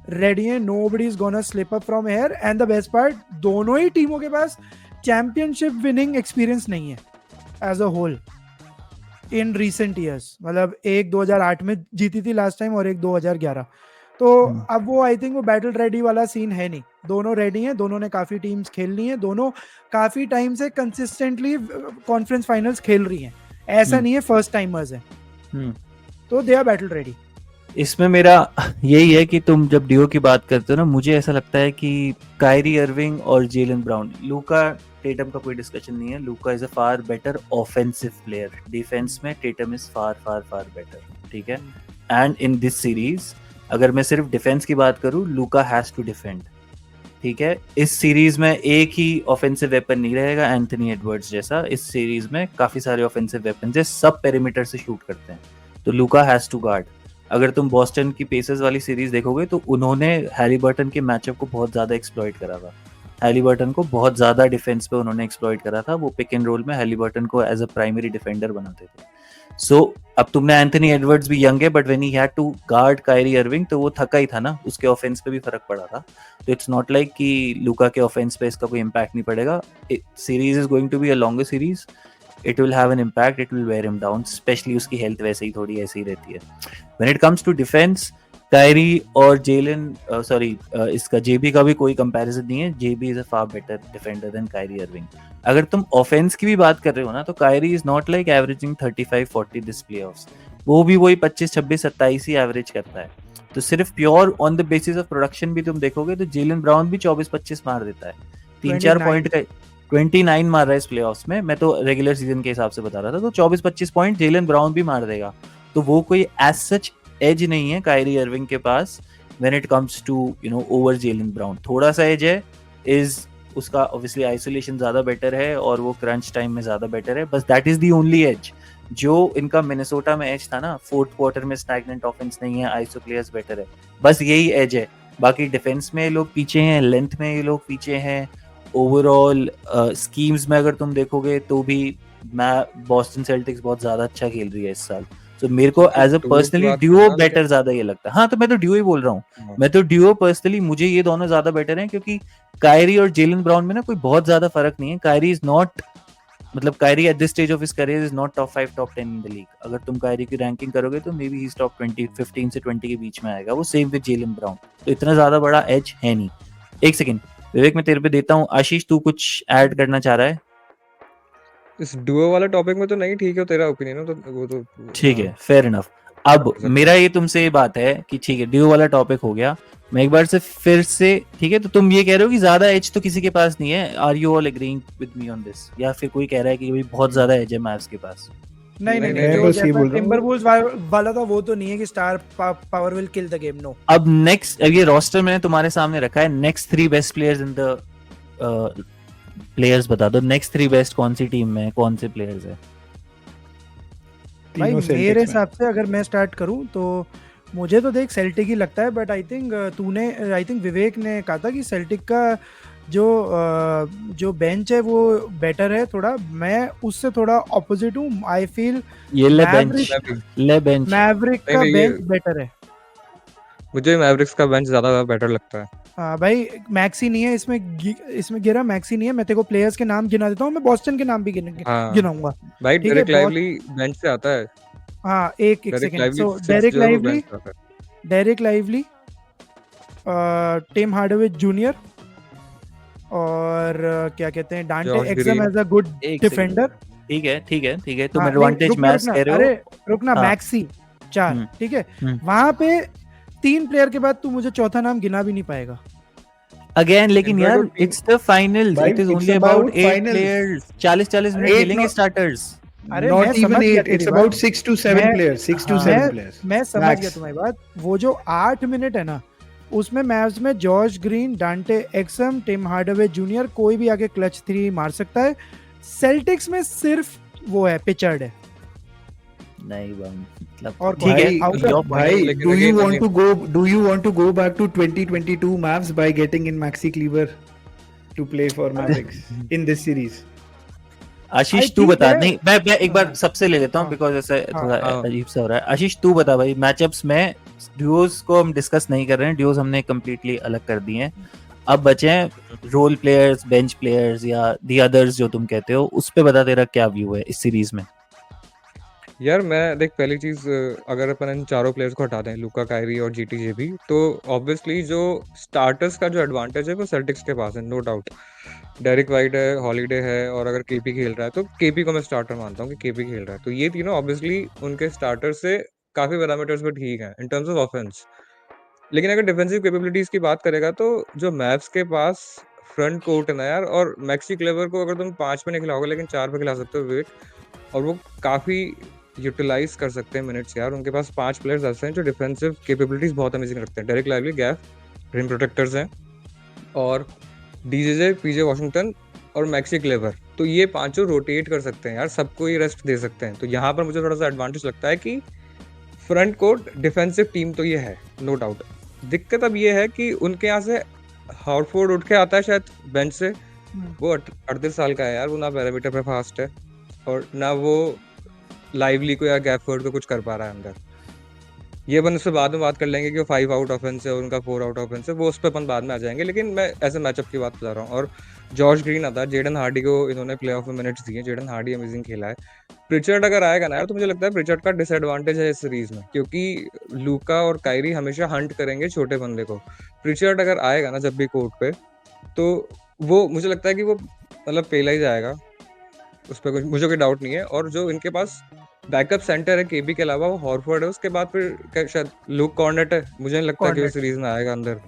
रेडी है, nobody is gonna slip up from here. And the best part, दोनों ही टीमों के पास चैंपियनशिप विनिंग एक्सपीरियंस नहीं है as a whole in recent years. मतलब एक 2008 में जीती थी लास्ट टाइम और एक 2011. तो अब वो आई थिंक वो बैटल रेडी वाला सीन है नहीं. दोनों रेडी हैं, दोनों ने काफी टीम्स खेल ली हैं, दोनों काफी टाइम से कंसिस्टेंटली कॉन्फ्रेंस फाइनल्स खेल रही हैं. ऐसा नहीं है फर्स्ट टाइमर्स हैं, तो दे आर बैटल रेडी. इसमें मेरा यही है कि तुम जब डीओ की बात करते हो ना, मुझे ऐसा लगता है कि कायरी अर्विंग और जेलन ब्राउन, लूका टेटम का कोई डिस्कशन नहीं है. लूका is a far better offensive player. Defence में Tetam is far far far better. ठीक है, एंड इन दिस सीरीज अगर मैं सिर्फ डिफेंस की बात करूं, लूका हैज टू डिफेंड. ठीक है, इस सीरीज में एक ही ऑफेंसिव वेपन नहीं रहेगा एंथनी एडवर्ड्स जैसा. इस सीरीज में काफी सारे ऑफेंसिव वेपन है, सब पेरीमीटर से शूट करते हैं, तो लूका हैज टू गार्ड. अगर तुम बॉस्टन की पेसर्स वाली सीरीज देखोगे तो उन्होंने हैरीबर्टन के मैचअप को बहुत ज्यादा एक्सप्लॉइट करा था. हैरीबर्टन को बहुत ज्यादा डिफेंस पे उन्होंने एक्सप्लॉइट करा था. वो पिक एंड रोल में हैरीबर्टन को एज अ प्राइमरी डिफेंडर बनाते थे. सो अब तुमने एंथनी एडवर्ड्स भी यंग है, but when he had to guard Kyrie Irving तो वो थका ही था ना, उसके ऑफेंस पे भी फर्क पड़ा था. तो इट्स नॉट लाइक कि लूका के ऑफेंस पे इसका कोई इम्पैक्ट नहीं पड़ेगा. Series is going to be a longer series. It will have an impact, it will wear him down, especially उसकी हेल्थ वैसे ही थोड़ी ऐसी ही रहती है. When it comes to defense, Kairi और जेलन इसका जेबी का भी कोई कंपैरिजन नहीं है. JB is a far better defender than Kyrie Irving. अगर तुम ऑफेंस की भी बात कर रहे हो ना, तो Kyrie is not like averaging 35-40 this playoffs. वो भी वही 25-26-27 ही एवरेज करता है. तो सिर्फ pure on the basis of production भी तुम देखोगे तो जेलन ब्राउन भी 24-25 मार देता है. 3-4 पॉइंट का 29 मार रहा है इस प्लेऑफ्स में. मैं तो रेगुलर सीजन के हिसाब से बता रहा था. तो 24-25 पॉइंट जेलन ब्राउन भी मार देगा. तो वो कोई एज सच एज नहीं है कायरी अर्विंग के पास when it comes to over Jaylen Brown. थोड़ा सा एज है, इज उसका ऑब्वियसली आइसोलेशन ज्यादा बेटर है और वो क्रंच टाइम में ज्यादा बेटर है. बस that is the only edge. जो इनका मिनेसोटा में एज था ना, फोर्थ क्वार्टर में स्टैग्नेंट ऑफेंस नहीं है, आइसो प्लेयर्स बेटर है, बस यही एज है. बाकी डिफेंस में ये लोग पीछे हैं, लेंथ में ये लोग पीछे हैं. ओवरऑल स्कीम्स में अगर तुम देखोगे तो भी बॉस्टन सेल्टिक्स बहुत ज्यादा अच्छा खेल रही है इस साल. तो मेरे को as a personally duo better ज्यादा ये लगता है. हाँ, तो मैं तो ड्यूओ ही बोल रहा हूँ. मैं तो ड्यूओ पर्सनली मुझे ये दोनों ज्यादा बेटर हैं, क्योंकि कायरी और जेलन ब्राउन में ना कोई बहुत ज्यादा फर्क नहीं है. कायरी इज नॉट, मतलब Kyrie at this stage of his career is not top 5 top 10 in the league. अगर तुम कायरी की रैंकिंग करोगे तो maybe he is top 20, 15 से 20 के बीच में आएगा. वो सेम विद जेलन ब्राउन. तो इतना ज्यादा बड़ा एज है नहीं. एक सेकंड विवेक, मैं तेरे पे देता हूँ. आशीष, तू कुछ ऐड करना चाह रहा है? इस डुओ वाला टॉपिक में तो नहीं, ठीक है तेरा ओपिनियन है तो वो तो ठीक है, फेयर इनफ. अब मेरा ये तुमसे ये बात है कि ठीक है, ड्यू वाला टॉपिक हो गया. मैं एक बार से फिर से, ठीक है, तो तुम ये कह रहे हो कि ज्यादा एज तो किसी के पास नहीं है. Are you all agreeing with me on this? या फिर कोई कह रहा है कि भाई बहुत ज्यादा एज है मैव्स के पास? नहीं नहीं, नहीं, मैं जो बस ये बोल रहा हूँ। टिम्बरवुल्व्स वाला था वो तो नहीं है कि star power will kill the game. No. अब नेक्स्ट, ये रोस्टर मैंने तुम्हारे सामने रखा है. Next 3 best players in the players बता दो. नेक्स्ट 3 बेस्ट कौन सी टीम में कौन से प्लेयर्स है? भाई तीनों Celtics मेरे में। हिसाब से अगर मैं स्टार्ट करूं तो मुझे तो देख सेल्टिक ही लगता है. बट आई थिंक विवेक ने कहा था कि सेल्टिक का जो बेंच है वो बेटर है थोड़ा. मैं उससे थोड़ा ऑपोजिट हूँ. आई फील ये ले Maverick- बेंच, ले बेंच. मैवरिक का नहीं, ये- बेंच बेटर है. मुझे मैवरिक्स का बेंच ज्यादा बेटर लगता है. हाँ भाई, मैक्सी नहीं है इसमें गिरा. मैक्सी नहीं है. मैं तेरे को प्लेयर्स के नाम गिना देता हूँ. मैं बॉस्टन के नाम भी हाँ। गिनाऊंगा. भाई ठीक है, डेरेक लाइवली बेंच से आता है. हाँ, एक Derek second. Lively so six Derek जो है वो लाइवली, bench से आता है. Derek Lively, Tim Hardaway junior और क्या कहते हैं, Dante Josh Exum Green. As a good एक डिफेंडर. ठीक है, ठीक है, ठीक है. तुम हाँ, एडवांटेज रुकना, मैच रुकना. कह रहे हो. अरे रुकना. हाँ. मैक्सी 4. हम्म. ठीक है. हम्म. वहां पे 3 प्लेयर के बाद तू मुझे चौथा नाम गिना भी नहीं पाएगा. अगेन, लेकिन Inverted यार team. It's the finals. भाई, it is it's only about about 8 finals. Players. 40-40 minute Eight खेलेंगे not- स्टार्टर्स. अरे मैं Not even समझ गया 8. तेरी It's बात. about 6 to 7 मैं- players. 6 to हाँ. 7 players. मैं समझ Max. गया तुम्हारी बात. वो जो 8 मिनट है ना, उसमें मैच में जॉश ग्रीन, डांटे एक्सम, टिम हार्डवे जूनियर कोई भी आके क्लच 3 मार सकता है. सेल्टिक्स में सिर्फ वो है, पिचर्ड है. नहीं मतलब और ठीक है. भाई, out of- your भाई, point. लेकिन do you again, want to go back to 2022 Mavs by getting in Maxi Kleber to play for Mavericks in this series? Ashish I तू think बता. है- नहीं, मैं एक बार हाँ. सबसे ले लेता हूँ हाँ. बिकॉज ऐसे हाँ. थोड़ा हाँ. अजीब सा हो रहा है. आशीष तू बता भाई. मैचअप्स में ड्यूओस को हम डिस्कस नहीं कर रहे हैं. ड्यूओस हमने कंप्लीटली अलग कर दिए हैं. अब बचे हैं रोल प्लेयर्स, बेंच प्लेयर्स या दी अदर्स जो तुम कहते हो. उस पे बता तेरा क्या व्यू है इस सीरीज में? यार मैं देख, पहली चीज, अगर अपन इन चारों प्लेयर्स को हटा दें, लूका, कायरी और जीटीजे भी, तो ऑब्वियसली जो स्टार्टर्स का जो एडवांटेज है वो सेल्टिक्स के पास है, नो डाउट. डेरिक वाइट है, हॉलीडे है, और अगर केपी खेल रहा है तो केपी को मैं स्टार्टर मानता हूँ कि केपी खेल रहा है. तो ये तीनों ऑब्वियसली उनके स्टार्टर से काफी पैरामीटर्स पे ठीक है इन टर्म्स ऑफ ऑफेंस. लेकिन अगर डिफेंसिव कैपेबिलिटीज की बात करेगा तो जो मैव्स के पास फ्रंट कोर्ट है ना यार, और मैक्सी क्लेवर को अगर तुम 5 पे नहीं खिलाओगे लेकिन 4 पे खिला सकते हो वेट, और वो काफी यूटिलाइज कर सकते हैं मिनट्स यार. उनके पास 5 प्लेयर्स ऐसे हैं जो डिफेंसिव कैपेबिलिटीज बहुत अमेजिंग रखते हैं. Dereck Lively, Gaff, rim protectors हैं, और डीजेजे, पीजे वॉशिंगटन और मैक्सी क्लेवर. तो ये पांचों रोटेट कर सकते हैं यार, सबको ये रेस्ट दे सकते हैं. तो यहाँ पर मुझे थोड़ा सा एडवांटेज लगता है कि फ्रंट कोर्ट डिफेंसिव टीम तो ये है, नो डाउट. दिक्कत अब ये है कि उनके यहाँ से हॉर्फोर्ड उठ के आता है शायद बेंच से. वो 38 साल का है यार. वो ना पैरामीटर पे फास्ट है और ना वो लाइवली को या गैफवर्ड को कुछ कर पा रहा है अंदर. ये अपन उससे बाद में बात कर लेंगे कि वो 5 आउट ऑफेंस है और उनका 4 आउट ऑफेंस है, वो उस पर अपन बाद में आ जाएंगे. लेकिन मैं ऐसे मैचअप की बात बता रहा हूँ. और जॉश ग्रीन आता है, जेडन हार्डी को इन्होंने प्लेऑफ में मिनट्स दिए, जेडन हार्डी अमेजिंग खेला है। प्रिचर्ड अगर आएगा ना यार, तो मुझे लगता है प्रिचर्ड का डिसएडवांटेज है इस सीरीज में, क्योंकि लूका और कायरी हमेशा हंट करेंगे छोटे बंदे को। प्रिचर्ड अगर आएगा ना जब भी कोर्ट पे, तो वो मुझे लगता है कि वो मतलब पेला ही जाएगा, उस पर मुझे कोई डाउट नहीं है। और जो इनके पास बैकअप सेंटर है केबी के अलावा, वो हॉर्फोर्ड है, उसके बाद फिर शायद लुक कॉर्नेट है, मुझे नहीं लगता कि वो सीरीज में आएगा अंदर,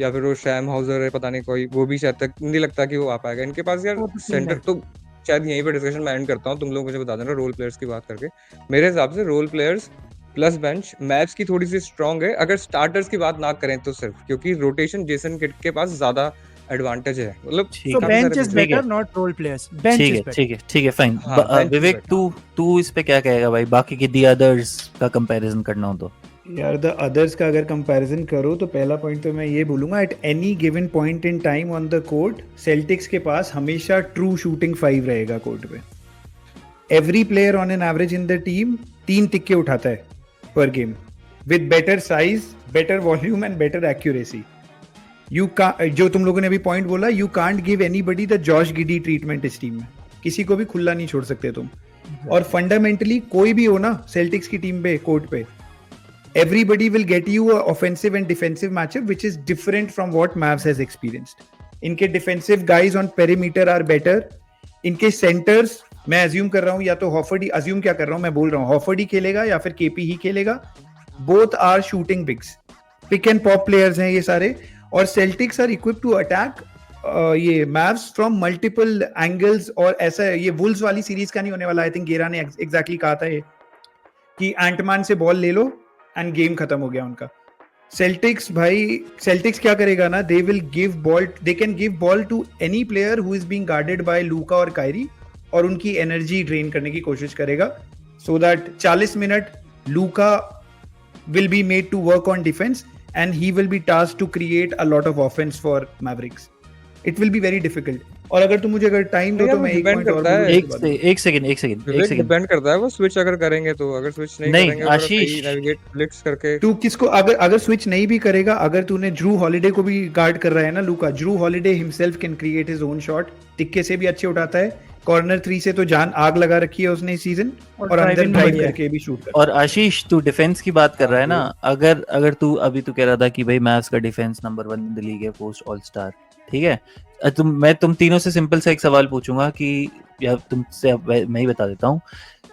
या फिर वो शैम हाउजर है, पता नहीं कोई, वो भी शायद तक नहीं लगता कि वो आ पाएगा। इनके पास यार सेंटर तो शायद यहीं पे डिस्कशन मैं एंड करता हूँ, तुम लोग मुझे बता देना रोल प्लेयर्स की बात करके। मेरे हिसाब से role players plus bench, Mavs की थोड़ी सी स्ट्रांग है अगर स्टार्टर्स की बात ना करें तो सिर्फ, क्योंकि रोटेशन जेसन किड के पास ज्यादा एडवांटेज है, मतलब So bench is better, not role players. Bench is better. ठीक है फाइन। हाँ, bench is विवेक better. तू इस पे क्या कहेगा भाई, बाकी की दी अदर्स का कंपैरिजन करना हो तो? यार द अदर्स का अगर कंपैरिजन करो तो पहला पॉइंट तो मैं ये बोलूंगा, at any given point in time on the court sales tax के पास हमेशा ट्रू शूटिंग 5 रहेगा कोर्ट पे। Every player on an average in the team 3 टिक्के उठाता है पर game, with better size, better volume and better accuracy. जो तुम लोगों ने अभी पॉइंट बोला, you can't give anybody the Josh giddy treatment इस टीम में, किसी को भी खुला नहीं छोड़ सकते तुम। और फंडामेंटली कोई भी हो ना सेल्टिक्स की टीम पे, कोर्ट पे, everybody will get you a offensive and defensive matchup which is different from what Mavs has experienced. इनके defensive guys on perimeter are better. इनके centers मैं assume कर रहा हूँ, या तो हॉफर्डी, assume क्या कर रहा हूँ, मैं बोल रहा हूँ हॉफर्डी खेलेगा या फिर केपी ही खेलेगा। both are shooting bigs, pick and pop players हैं ये सारे। और Celtics are equipped to attack ये Mavs from multiple angles। और ऐसा ये वुल्स वाली सीरीज का नहीं होने वाला। आई थिंक गेरा ने exactly कहा था ये कि एंटमैन से बॉल ले लो एंड गेम खत्म हो गया उनका। सेल्टिक्स भाई, सेल्टिक्स क्या करेगा ना, they will give ball, they can give ball to any player who is being guarded by Luka और कायरी, और उनकी एनर्जी ड्रेन करने की कोशिश करेगा, so that 40 minute Luka will be made to work on defence and he will be tasked to create a lot of offence for Mavericks. It will be very difficult. और अगर तुम मुझे अगर time दो तो मैं एक पॉइंट और बोलूं। एक सेकंड डिपेंड करता है वो स्विच अगर करेंगे तो, अगर स्विच नहीं करेंगे आशीष नेविगेट ब्लिट्स करके। तू किसको अगर स्विच नहीं भी करेगा, अगर तूने ड्रू हॉलिडे को भी गार्ड कर रहा है ना Luka, Drew Holiday himself can create his own shot, टिक्के से भी अच्छे उठाता है, कॉर्नर 3 से तो जान आग लगा रखी है उसने इस सीजन, और अंदर ड्राइव करके भी शूट करता है। और आशीष तू डिफेंस की बात कर रहा है ना, अगर तू अभी तू कह रहा था कि भाई मैव्स का defence number 1 in the league है पोस्ट ऑल स्टार, ठीक है, मैं तुम तीनों से सिंपल सा एक सवाल पूछूंगा कि या तुमसे मैं ही बता देता हूँ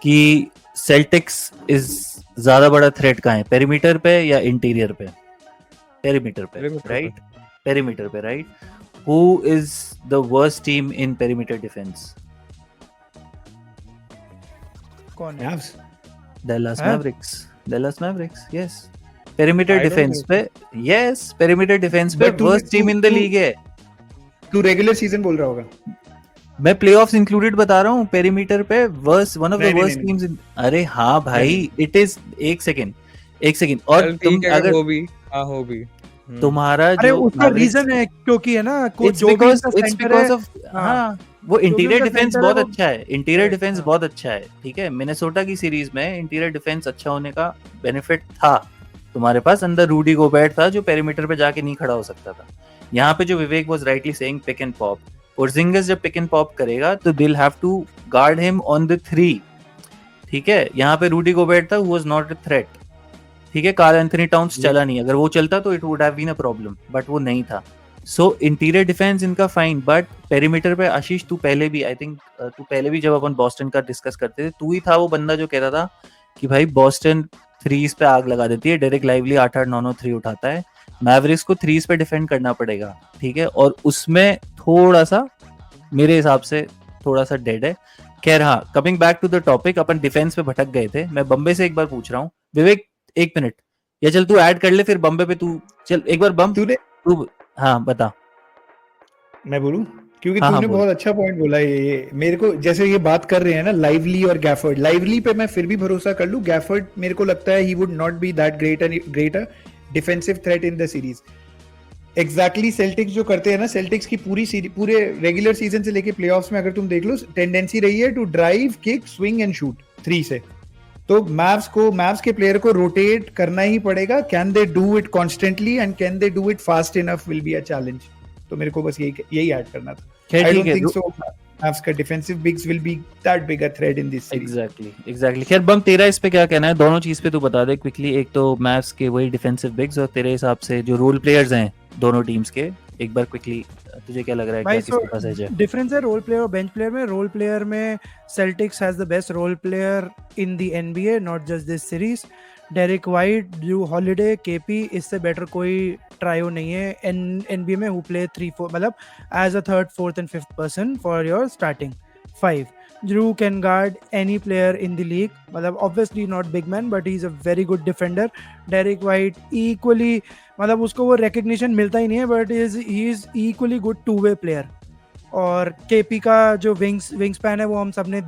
कि सेल्टिक्स इज ज्यादा बड़ा थ्रेट कहाँ है, पेरीमीटर पे या इंटीरियर पे? पेरीमीटर पे, राइट? पेरीमीटर पे, right? Who is the worst team in perimeter defence? कौन है? Dallas Mavericks, yes. Perimeter defence पे, यस, पेरीमीटर डिफेंस पे worst team in the league है। तू रेगुलर सीजन बोल रहा होगा, मैं प्लेऑफ्स इंक्लूडेड बता रहा हूँ, पेरीमीटर पे worst, one of the worst teams. अरे हाँ भाई, इट इज एक सेकंड और तुम अगर हो भी तुम्हारा अरे जो उसका रीजन है क्योंकि है ना it's because of हाँ, वो इंटीरियर डिफेंस बहुत अच्छा है, इंटीरियर डिफेंस बहुत अच्छा है, ठीक है। मिनेसोटा की सीरीज में इंटीरियर डिफेंस अच्छा होने का बेनिफिट था, तुम्हारे पास अंदर रूडी गोबर्ट था जो पेरीमीटर पे जाके नहीं खड़ा हो सकता था। यहाँ पे जो Vivek was rightly saying pick and pop, Porzingis जब पिक एंड पॉप करेगा तो they will have to guard him on the 3, ठीक है। यहाँ पे रूडी गोबर्ट था, who was not a threat, ठीक है। कार्ल एंथनी टाउन्स चला नहीं, अगर वो चलता तो it would have been a problem, but वो नहीं था। सो इंटीरियर डिफेंस इनका फाइन, बट पेरीमीटर पे आशीष तू पहले भी, आई थिंक तू पहले भी जब अपन बॉस्टन का डिस्कस करते थे, तू ही था वो बंदा जो कहता था कि भाई बॉस्टन 3s पे आग लगा देती है, डेरेक लाइवली 8-8 9-9 3 उठाता है, मैवरिक्स को 3s पे डिफेंड करना पड़ेगा, ठीक है। और उसमें थोड़ा सा मेरे हिसाब से थोड़ा सा डेड है। खैर हाँ, coming back to the topic, अपन डिफेंस पे भटक गए थे। मैं बम्बे से एक बार पूछ रहा हूँ, विवेक 1 मिनट, या चल तू ऐड कर ले, फिर बम्बे पे तू चल एक बार बम तू हाँ बता। मैं बोलूं क्योंकि हाँ, तूने हाँ, बहुत अच्छा पॉइंट बोला ये मेरे को, जैसे ये बात कर रहे हैं ना लाइवली और गैफर्ड, लाइवली पे मैं फिर भी भरोसा कर लूं, गैफर्ड मेरे को लगता है he would not be that great a defensive threat in the series. Exactly sales tax जो करते हैं ना, सेल्टिक्स की पूरे रेगुलर सीजन से लेके प्लेऑफ्स में अगर तुम देख लो, टेंडेंसी रही है to drive, kick, swing and shoot 3 से। तो मैव्स के प्लेयर को रोटेट करना ही पड़ेगा। Can they do it constantly and can they do it fast enough will be a challenge. तो मेरे को बस यही ऐड करना था। खैर I ठीक don't है। think so. Mavs का defensive bigs will be that big a threat in this series. Exactly. खैर बम, तेरा इस पे क्या कहना है? दोनों चीज पे तू बता दे क्विकली। एक तो मैव्स के वही डिफेंसिव बिग्स, और तेरे हिसाब से जो रोल प्लेयर्स हैं दोनों टीम्स के, एक बार क्विकली तुझे क्या लग रहा है, क्या भाई किसके पास एज है? डिफरेंस है रोल प्लेयर और बेंच प्लेयर में। रोल प्लेयर में Celtics has the best role player in the NBA, not just this series. Derrick White, Drew Holiday, KP, इससे बेटर कोई ट्रायो नहीं है एनबीए में हु प्ले 3-4 मतलब as a third, fourth and fifth person for your starting 5. Drew can guard any player in the league. मतलब obviously not big man, but he's a very good defender. Derek White equally, मतलब उसको वो recognition मिलता ही नहीं है, but he is equally good two-way player. और KP का जो विंग स्पैन है वो हम सबने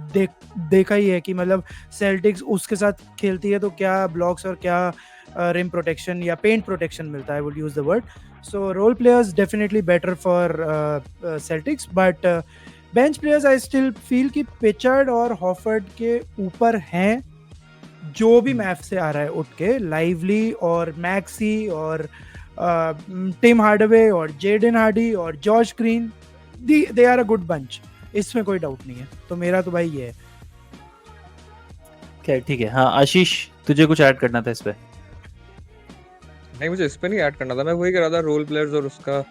देखा ही है कि मतलब सेल्टिक्स उसके साथ खेलती है तो क्या ब्लॉक्स और क्या रिम प्रोटेक्शन या पेंट प्रोटेक्शन मिलता है, would use the word. So role players definitely better for Celtics, but bench players I still feel कि पिचर्ड और हॉफर्ड के ऊपर हैं जो भी मैफ से आ रहा है उठ के. लाइवली और मैक्सी और टिम हार्डवे और जेडन हार्डी और Josh Green, they are a good bunch, इसमें कोई डाउट नहीं है. तो मेरा तो भाई ये है. खैर ठीक है. हाँ आशीष, तुझे कुछ ऐड करना था इस पे? नहीं, मुझे इस पे नहीं ऐड करना था, मैं वही कह रहा था रोल प्लेयर्स और उसका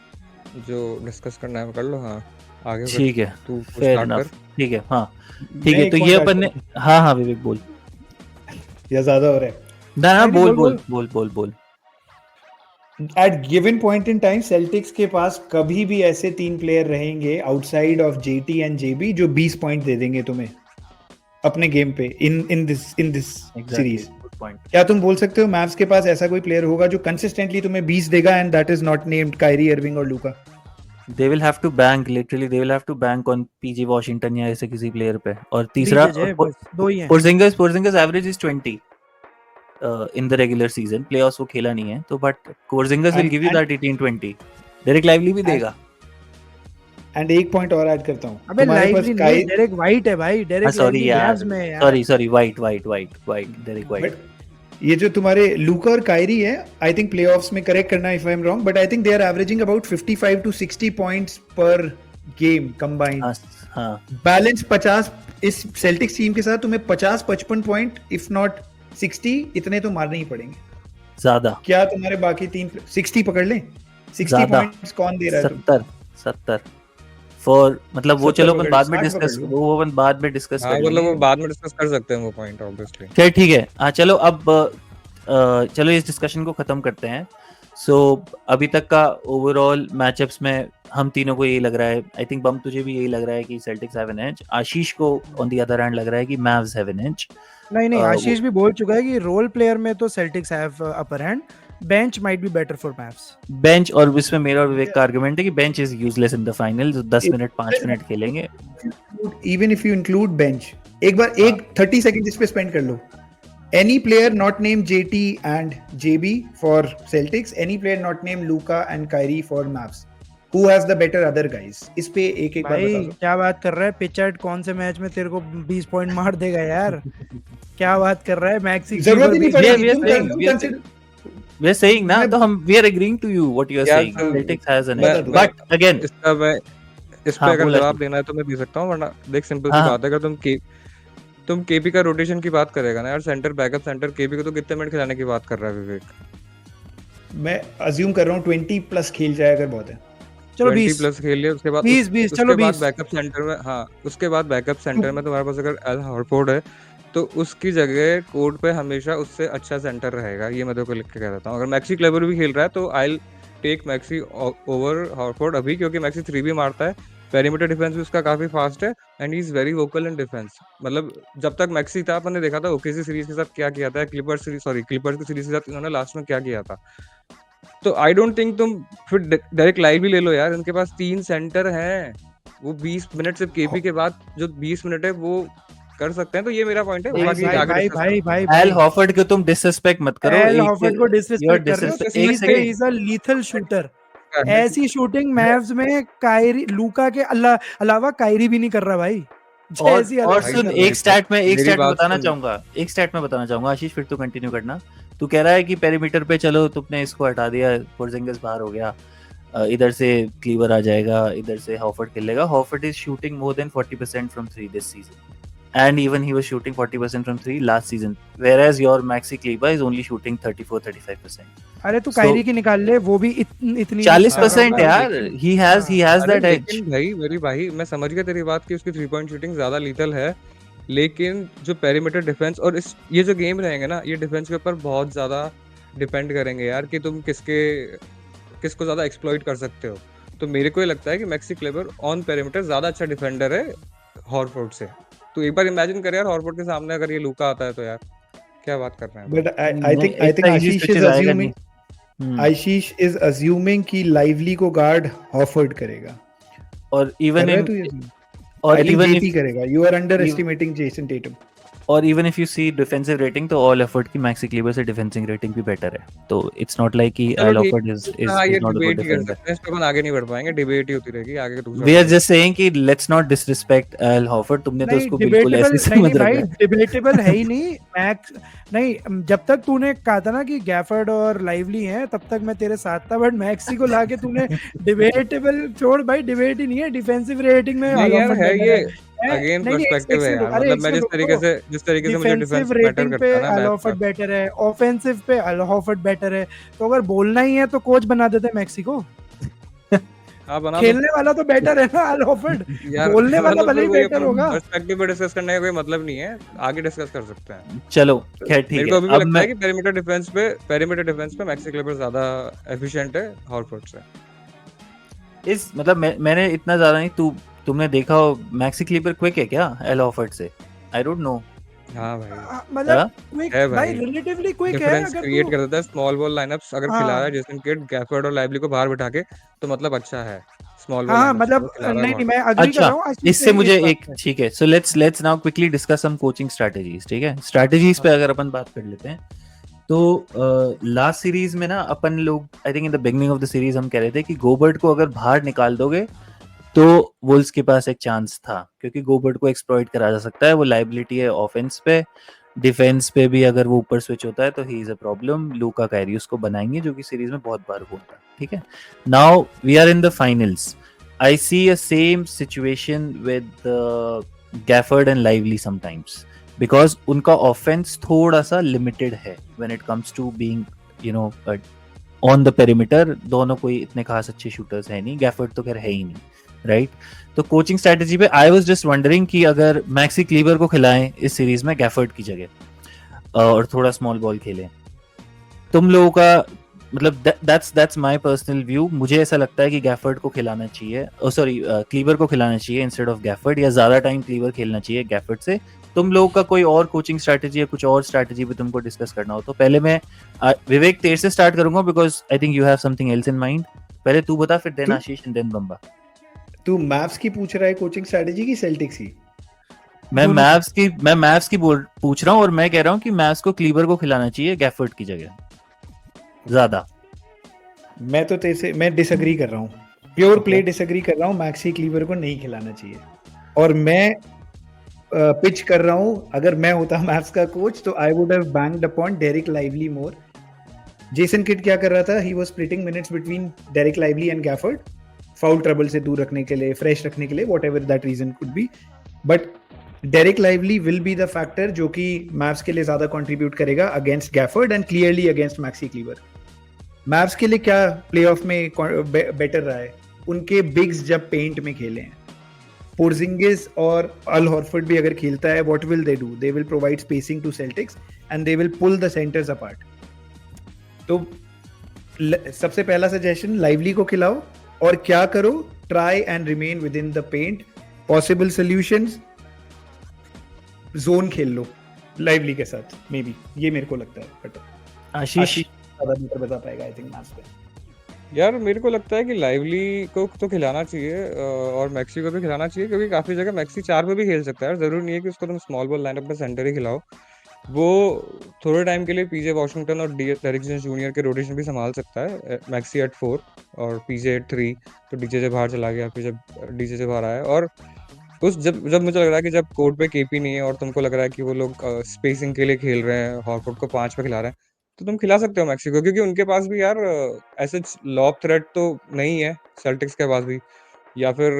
जो डिस्कस करना है कर लो. हाँ आगे फिर ठीक है, तू फेयर स्टार्ट कर. इनफ. ठीक है, हाँ ठीक मैं है. एक तो point ये add अपन ने, करता हाँ हाँ विवेक बोल. या ज्यादा हो रहा है. ना ना नहीं, बोल बोल, बोल बोल बोल बोल. At given point in time Celtics के पास कभी भी ऐसे 3 प्लेयर रहेंगे outside of JT and JB जो 20 पॉइंट दे देंगे तुम्हें अपने गेम पे in this series. Good point. क्या तुम बोल सकते हो मैव्स के पास ऐसा कोई प्लेयर होगा जो कंसिस्टेंटली तुम्हें 20 देगा and that is not named Kyrie Irving और Luka? They will have to bank, literally they will have to bank on PG Washington या ऐसे किसी प्लेयर पे. और तीसरा BJJ बस दो ही हैं. Porzingis average is 20 in the regular season. Playoffs वो खेला नहीं है तो, but Porzingis will give you that 18-20. Derek Lively भी देगा. एंड एक पॉइंट और ऐड करता हूं. अबे लाइवली नहीं, डेरेक वाइट है भाई. डेरेक सॉरी लाइवली यार, मैव्स में है यार. Sorry White Derrick White. ये जो तुम्हारे लूका और कायरी है, आई थिंक प्लेऑफ्स में करेक्ट करना if I am wrong, but I think they are averaging about 55 to 60 points per game combined. हाँ बैलेंस 50 इस सेल्टिक्स टीम के साथ तुम्हें 50-55 पॉइंट इफ नॉट 60 इतने तो मारने ही पड़ेंगे. ज्यादा. क्या तुम्हारे बाकी 60 पकड़ ले? 60 पॉइंट्स कौन दे रहा है? 70 फॉर मतलब वो 70 चलो अपन पकड़ बाद में 60 डिस्कस, पकड़ लो. वो अपन बाद में डिस्कस हाँ कर मतलब वो लेंगे. बाद में डिस्कस कर सकते हैं वो पॉइंट ऑब्वियसली. खैर ठीक है. हाँ चलो अब चलो इस डिस्कशन को खत्म करते हैं. सो अभी तक का ओवरऑल मैचअप्स में हम तीनों को यही लग रहा है, आई थिंक बम तुझे भी यही लग रहा है कि सेल्टिक्स हैव एन एज. आशीष को ऑन द अदर हैंड लग रहा है कि मैव्स हैव एन एज. नहीं आशीष भी बोल चुका है कि रोल प्लेयर में तो Celtics have upper hand, bench might be better for Mavs. Bench, और इसमें मेरा और विवेक का आर्गुमेंट है कि bench is useless in the final. 10 minute 5 minute खेलेंगे. Even if you include bench, एक बार एक 30 सेकंड इस पे स्पेंड कर लो. Any player not named JT and JB for Celtics, any player not named Luka and Kyrie for Mavs. Who has the better other guys? इस पे एक बार भाई बता दो. क्या बात कर रहा है? पिचर्ड कौन से मैच में तेरे को 20 पॉइंट मार देगा यार? क्या बात कर रहा है? मैक्सी जरूरत ही नहीं we पड़ेगी. we are saying ना, तो हम we are agreeing to you what you are यार, saying. Celtics has an मैं- edge, but again इसका मैं इस पे हाँ, अगर बोला जवाब जी. देना है तो मैं दे सकता हूँ, वरना देख सिंपल सी हाँ. बात है. अगर तुम केपी का रोटेशन की बात करेगा ना यार, सेंटर बैकअप सेंटर केपी को तो कितने मिनट खिलाने की बात कर रहा है विवेक? मैं अज्यूम कर रहा हूँ 20 प्लस खेल जाए अगर बहुत है. चलो 20 20 प्लस खेल लिया, उसके बाद 20 चलो 20. बैकअप सेंटर में, हाँ उसके बाद बैकअप सेंटर में तुम्हारे पास अगर एल हॉर्फोर्ड है तो उसकी जगह कोर्ट पे हमेशा उससे अच्छा सेंटर रहेगा. ये मैं तो लिख के कह देता हूँ. अगर मैक्सी क्लेवर भी खेल रहा है तो आई टेक मैक्सी ओवर हॉर्फोर्ड अभी, क्योंकि मैक्सी 3 भी मारता है, पेरीमीटर डिफेंस भी उसका काफी फास्ट है and he is very vocal in defence. मतलब जब तक मैक्सी था अपन ने देखा था ओकेसी सीरीज के साथ क्या किया था, क्लिपर्स की सीरीज के साथ इन्होंने लास्ट में क्या किया था. तो आई डोंट थिंक तुम फिर डायरेक्ट लाइव ही ले लो यार. उनके पास 3 सेंटर हैं, वो 20 मिनट सिर्फ केपी के बाद जो 20 मिनट है वो कर सकते हैं. तो ये मेरा पॉइंट है. बाकी आगे भाई discuss भाई करो. भाई एल हॉफर्ड को तुम डिसरिस्पेक्ट मत करो. एल एक हॉफर्ड को डिसरिस्पेक्ट कर रहे हो. disrespect- ही एक second. Is a lethal shooter. ऐसी शूटिंग मैव्स में कायरी लूका के अलावा कायरी भी नहीं कर रहा भाई. जैसी और अलग सुन, भाई, एक स्टैट में मेरी बात बताना सुन. चाहूंगा. आशीष फिर तू कंटिन्यू करना. तू कह रहा है कि पेरीमीटर पे चलो तुमने इसको हटा दिया, पोर्जिंगिस बाहर हो गया. इधर से क्लीवर आ जाएगा, इधर से हॉफर्ड खेलेगा. Horford is shooting more than 40% from 3 this season, and even he was shooting 40% from 3 last season, whereas your Maxi Kleber is only shooting 34-35%. अरे तू So कायरी की निकाल ले, वो भी इतनी 40% हाँ, यार, लेकिन he has अरे that edge. लेकिन भाई मेरी भाई मैं समझ गया तेरी बात कि उसकी 3 पॉइंट शूटिंग ज्यादा लीथल है, लेकिन जो पेरीमीटर डिफेंस और इस ये जो गेम रहेंगे ना, ये डिफेंस के ऊपर बहुत ज्यादा डिपेंड करेंगे यार कि तुम किसको ज्यादा एक्सप्लॉइट कर सकते हो. तो मेरे को ये लगता है कि मैक्सी क्लेबर ऑन पेरीमीटर ज्यादा अच्छा डिफेंडर है हॉरफोर्ड से. तो एक बार इमेजिन कर यार, हॉरफोर्ड के सामने अगर ये लूका आता है तो यार क्या बात कर रहे हैं. But I नहीं, think इतना easy Ashish is switches आएगा assuming नहीं. Ashish is assuming कि लाइवली को गार्ड हॉफर्ड करेगा. और कर even रहा है in तू ये? और I think even JT if करेगा. You are underestimating Jason Tatum. और even if you see defensive rating, तो ऑल एफर्ट की मैक्सी क्लीवर से डिफेंसिव रेटिंग भी बेटर है. तो इट्स नॉट लाइक कि चलो ऑल ठीक एफर्ट इज है, हाँ ये नॉट अ गुड डिबेट ही कर डिफेंडर. सकते हैं, इस पे अपन आगे नहीं बढ़ पाएंगे, डिबेट ही होती रहेगी आगे का दूसरा we are topic. Just saying कि let's not disrespect Al Horford. तुमने तो नहीं उसको बिल्कुल डिबेटेबल ऐसे नहीं समझ भाई, रखा है. डिबेटेबल है ही नहीं मैक्स. नहीं, जब तक तूने कहा था ना कि गैफर्ड और लाइवली हैं, तब तक मैं तेरे साथ था, बट मैक्सी को लाके तूने डिबेटेबल छोड़ भाई, डिबेट ही नहीं है. डिफेंसिव रेटिंग में नहीं यार हॉफर्ड है बेटर ये है. अगेन नहीं, एक पर्सपेक्टिव है सेकंड यार, रुको, अरे मतलब एक मैं सेकंड जिस तरीके से मुझे डिफेंस डिफेंसिव मैटर रेटिंग पे करता है ना अल मैच हॉफर्ड का. बेटर है, ऑफेंसिव पे अल हॉफर्ड बेटर है. तो अगर बोलना ही है तो कोच बना देते मैक्सी को. हाँ बना दो खेलने वाला तो बेटर है ना अल हॉफर्ड, यार. बोलने वाला मतलब भले ही फिर वही बेटर अपन होगा. पर्सपेक्टिव पे डिस्कस करने का कोई मतलब नहीं है, आगे डिस्कस कर सकते हैं. चलो खैर ठीक मेरे है. को अभी भी अब लगता मैं है कि पेरीमीटर डिफेंस पे मैक्सी क्लेबर ज्यादा एफिशिएंट है हॉरफोर्ड से. इस मतलब मैंने इतना ज्यादा नहीं, तुमने देखा हो मैक्सी क्लीपर क्विक है क्या एल हॉफर्ड से? I don't know. हाँ भाई मतलब क्विक है भाई, भाई, रिलेटिवली क्विक है. डिफरेंस अगर क्रिएट तू कर देता है. स्मॉल बॉल लाइनअप्स अगर खिला रहा है हाँ जेसन किड, गैफर्ड और लाइवली को बाहर बिठा के, तो मतलब अच्छा है. स्मॉल बॉल हाँ लाइनअप्स मतलब खिला रहा है नहीं वहाँ. मैं अग्री कर अच्छा, रहा हूँ आशीष इससे से मुझे इस बात एक पे. ठीक है. So let's now quickly discuss some coaching strategies. ठीक है, स्ट्रेटजीज पे अगर अपन बात कर लेते हैं, तो लास्ट सीरीज में ना अपन लोग, I think in the beginning of the series हम कह रहे थे कि गोबर्ट को अगर बाहर निकाल दोगे तो वुल्स के पास एक चांस था, क्योंकि गोबर्ट को एक्सप्लॉइट करा जा सकता है. वो लाइबिलिटी है ऑफेंस पे, डिफेंस पे भी अगर वो ऊपर स्विच होता है तो ही is a problem. Luka Kairi उसको बनाएंगे, जो कि सीरीज में बहुत बार हुआ था. ठीक है, now we are in the finals. I see a same situation with Gafford and Lively sometimes, because उनका ऑफेंस थोड़ा सा लिमिटेड है when it comes to being you know on the perimeter. दोनों कोई इतने खास अच्छे शूटर्स है नहीं, गैफर्ड तो खैर है ही नहीं, राइट? तो कोचिंग स्ट्रेटजी पे आई वाज जस्ट वंडरिंग कि अगर मैक्सी क्लीवर को खिलाएं इस सीरीज में गैफर्ड की जगह और थोड़ा स्मॉल बॉल खेलें, तुम लोगों का मतलब दैट्स माय पर्सनल व्यू. मुझे ऐसा लगता है कि गैफर्ड को खिलाना चाहिए, सॉरी क्लीवर को खिलाना चाहिए इंस्टेड ऑफ गैफर्ड, या ज्यादा टाइम क्लीवर खेलना चाहिए गैफर्ड से. तुम लोगों का कोई और कोचिंग स्ट्रेटजी या कुछ और स्ट्रेटजी भी तुमको डिस्कस करना हो तो पहले मैं विवेक तेरे से स्टार्ट करूंगा, because I think you have something else in mind. पहले तू बता, फिर देन तू- आशीष एंड देन बम्बा. तू मैव्स की पूछ रहा है कोचिंग स्ट्रेटजी की सेल्टिक्स की? मैं दोनों मैव्स की पूछ रहा हूँ, और मैं कह रहा हूँ कि मैव्स को क्लीवर को खिलाना चाहिए गैफर्ड की जगह ज्यादा. मैं तो तेरे से मैं डिसएग्री कर रहा हूँ, प्योर प्ले डिसएग्री कर रहा हूँ. मैक्सी क्लीवर को नहीं खिलाना चाहिए, और मैं पिच कर रहा हूँ, अगर मैं होता मैव्स का कोच तो I would have banked upon Derrick Lively more. Jason Kidd क्या कर रहा था? He was splitting minutes between Derrick Lively and Gafford, foul trouble से दूर रखने के लिए, फ्रेश रखने के लिए, whatever that reason could be. But Derrick Lively will be the factor जो कि मैव्स के लिए ज्यादा कंट्रीब्यूट करेगा against Gafford and clearly against Maxi Kleber. Mavs के लिए क्या प्लेऑफ में बेटर रहा है? उनके बिग्स जब पेंट में खेले हैं. पोर्जिंगिस और अल हॉरफर्ड भी अगर खेलता है, what will they do? They will provide spacing to Celtics and they will pull the centers apart. तो सबसे पहला सजेशन, लाइवली को खिलाओ, और क्या करो? Try and remain within the paint. Possible solutions, zone खेल लो लाइवली के साथ, मे बी. ये मेरे को लगता है, बट आशीष ज्यादा बेटर बता पाएगा आई थिंक मैच पे. यार मेरे को लगता है कि लाइवली को तो खिलाना चाहिए और मैक्सी को भी खिलाना चाहिए, क्योंकि काफी जगह मैक्सी 4 पे भी खेल सकता है. जरूरी नहीं है कि उसको तुम स्मॉल बॉल लाइनअप में सेंटर ही खिलाओ. वो थोड़े टाइम के लिए पीजे वॉशिंगटन और डेरिक जोन्स जूनियर के रोटेशन भी संभाल सकता है. मैक्सी एट 4 और पीजे एट 3, तो डीजे से बाहर चला गया, फिर जब डीजे से बाहर आया, और उस जब मुझे लग रहा है कि जब कोर्ट पे केपी नहीं है और तुमको लग रहा है कि वो लोग स्पेसिंग के लिए खेल रहे हैं, हॉरफोर्ड को 5 पे खिला रहे हैं, तो तुम खिला सकते हो मैक्सी को, क्योंकि उनके पास भी यार ऐसे लॉब थ्रेट तो नहीं है सेल्टिक्स के पास भी, या फिर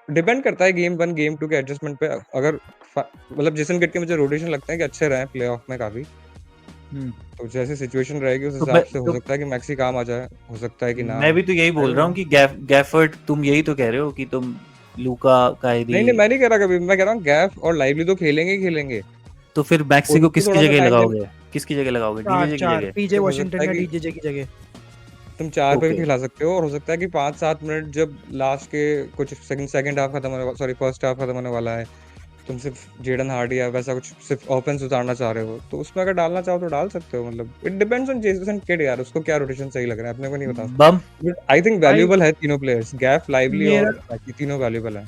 डिपेंड करता है गेम 1 गेम 2 के एडजस्टमेंट पे। अगर मतलब जेसन किड के मुझे रोटेशन लगता है कि अच्छे रहे प्लेऑफ में काफी, तो जैसे सिचुएशन रहेगी उस तो हिसाब से हो तो सकता है कि मैक्सी काम आ जाए, हो सकता है कि ना। मैं भी तो यही बोल रहा हूँ कि गैफर्ड, तुम यही तो कह रहे हो कि तुम लूका कायरी, नहीं मैं नहीं कह रहा कभी, मैं कह रहा हूँ गैफ और लाइवली तो खेलेंगे ही खेलेंगे। तो फिर मैक्सी को उनको किसकी थोड़ा सा जगह टाइम लगाओगे? किसकी जगह लगाओगे? चार डीजे की चार जगह? पीजे तो हो वॉशिंगटन सकता है या कि डीजे की जगह। तुम 4 पे भी ओके, खिला सकते हो, और हो सकता है कि 5-7 मिनट जब लास्ट के कुछ सेकंड हाफ खत्म होने, सॉरी फर्स्ट हाफ खत्म होने वाला है, तुम सिर्फ जेडन हार्ड या वैसा कुछ सिर्फ ऑफेंस उतारना चाह रहे हो, तो उसमें अगर डालना चाहो तो डाल सकते हो। मतलब it depends on Jason kid यार, उसको क्या रोटेशन सही लग रहा है अपने को नहीं पता। बम बट आई थिंक भाई वैल्यूएबल है तीनों प्लेयर्स, गैफ लाइवली मेरा और बाकी तीनों वैल्यूएबल है।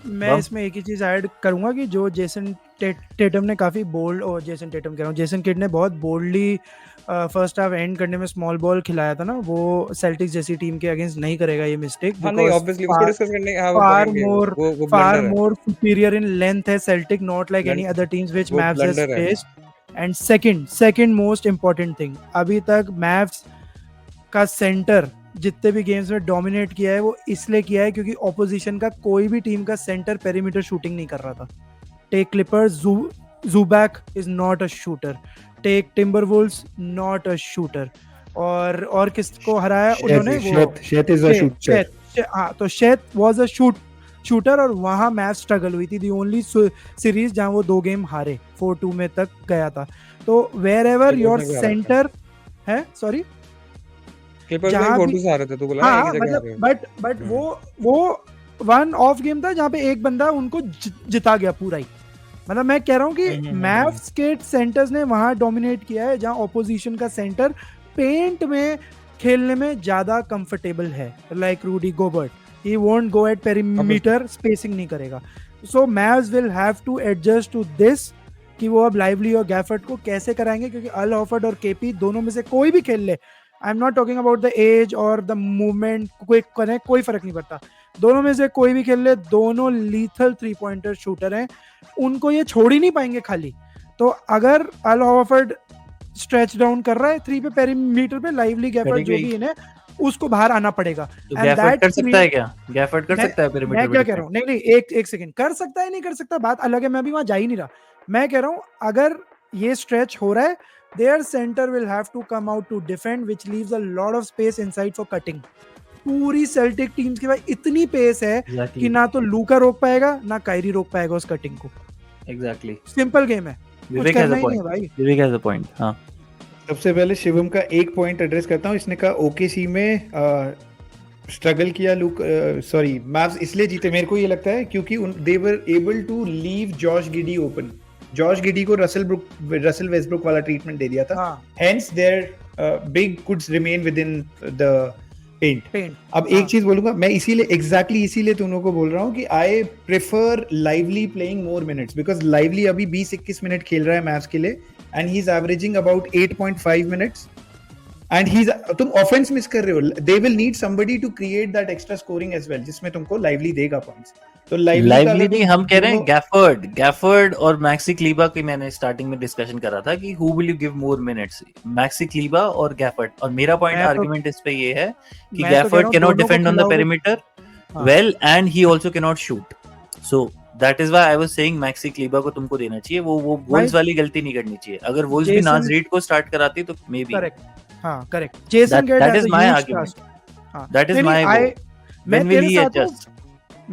मैं बम इसमें एक ही चीज ऐड करूंगा कि जो जेसन टेटम ने काफी बोल्ड, और जेसन टेटम कह रहा हूँ, जेसन किड ने बहुत बोल्डली फर्स्ट हाफ एंड करने में स्मॉल बॉल खिलाया था ना, वो सेल्टिक्स जैसी टीम के अगेंस्ट नहीं करेगा ये मिस्टेक, हाँ नहीं बिकॉज ऑब्वियसली उसको डिस्कस करने हाँ वो far करेंगे, more वो far ब्लंडर है, more superior in length है Celtic, not like any other teams which वो Mavs has ब्लंडर है। faced. And second most important thing, अभी तक Mavs का सेंटर जितने भी गेम्स में डोमिनेट किया है वो इसलिए किया है क्योंकि ऑपोजिशन का कोई भी टीम का सेंटर पेरीमीटर शूटिंग नहीं कर रहा था। Take Clippers, Zubac is not a shooter. Take Timberwolves, not a shooter. और किसको हराया उन्होंने? वो शेत इज अ शूटर। हाँ, तो शेत वाज अ शूटर, और वहां मैच स्ट्रगल हुई थी। दी ओनली सीरीज जहां वो 2 गेम हारे, 4-2 में तक गया था। तो वेयर एवर योर क्लिपर्स में भी हारा था, सेंटर है, सॉरी, क्लिपर्स में जहां 4-2 भी, से हारे थे, तो बोला ना एक हाँ ही जगह मतलब हारे। बट वो वन ऑफ गेम था जहां पे एक बंदा उनको जिता गया पूरा ही। मतलब मैं कह रहा हूँ कि मैव्स के सेंटर्स ने वहां डोमिनेट किया है जहां ऑपोजिशन का सेंटर पेंट में खेलने में ज्यादा कंफर्टेबल है, like Rudy Gobert, he won't go at perimeter, spacing नहीं करेगा। So Mavs will have to adjust to this कि वो अब लाइवली और गैफर्ड को कैसे कराएंगे, क्योंकि अल हॉफर्ड और केपी दोनों में से कोई भी खेल ले, I am not talking about the edge और द मूवमेंट, कोई फर्क नहीं पड़ता, दोनों में से कोई भी खेल ले, दोनों लीथल 3 पॉइंटर शूटर हैं, उनको ये छोड़ ही नहीं पाएंगे खाली। तो अगर अल हॉफर्ड स्ट्रेच डाउन कर रहा है 3 पे पेरीमीटर पे, लाइवली गैफर्ड जो भी इन्हें, उसको बाहर आना पड़ेगा। तो And गैफर्ड that कर सकता है क्या? गैफर्ड कर मैं सकता है पेरीमीटर मैं पे क्या कह रहा डिफेंड? हूँ, नहीं एक सेकंड, कर सकता है नहीं कर सकता बात अलग है, मैं भी वहां जा ही नहीं रहा। मैं कह रहा हूँ अगर ये स्ट्रेच हो रहा है, their center will have to come out to defend, which leaves a lot of space inside for cutting. पूरी सेल्टिक टीम्स के पास इतनी पेस है कि ना तो लूका रोक पाएगा ना कायरी रोक पाएगा उस कटिंग को। एग्जैक्टली, सिंपल गेम है, कुछ विवेक हैज करना अ ही नहीं है पॉइंट, भाई। विवेक हैज अ पॉइंट। हाँ, सबसे पहले शिवम का एक पॉइंट एड्रेस करता हूँ। इसने कहा ओकेसी में स्ट्रगल किया लुक, सॉरी मैव्स इसलिए जीते, मेरे को ये लगता है क्योंकि they were able to leave Josh Giddey open. Josh Giddey को रसल वेस्टब्रुक वाला ट्रीटमेंट दे दिया था, hence their big could remain within the paint. अब एक चीज बोलूंगा मैं, इसीलिए तुम लोगों को बोल रहा हूँ कि I prefer Lively playing more minutes, because Lively अभी 20-21 मिनट खेल रहा है मैच के लिए, and he is averaging about 8.5 minutes, and he तुम ऑफेंस मिस कर रहे हो। They will need somebody to create that extra scoring edge as, जिसमें तुमको लाइवली देगा पॉइंट्स। तो लाइवली नहीं, हम कह रहे हैं गैफर्ड और मैक्सी क्लीबा की। मैंने स्टार्टिंग में डिस्कशन करा था कि who will you give more minutes, Maxi Kleber और गैफर्ड। और मेरा पॉइंट आर्गुमेंट इस पे ये है कि Gafford can not defend on the perimeter well, and he also can not shoot, so that is why I was saying Maxi Kleber को तुमको देना चाहिए। वो वुल्व्स वाली गलती नहीं करनी चाहिए। अगर वुल्व्स भी नाज रीड को स्टार्ट कराती तो मे बी करेक्ट। हां correct, Jason get that is my argument, that is my when will he adjust.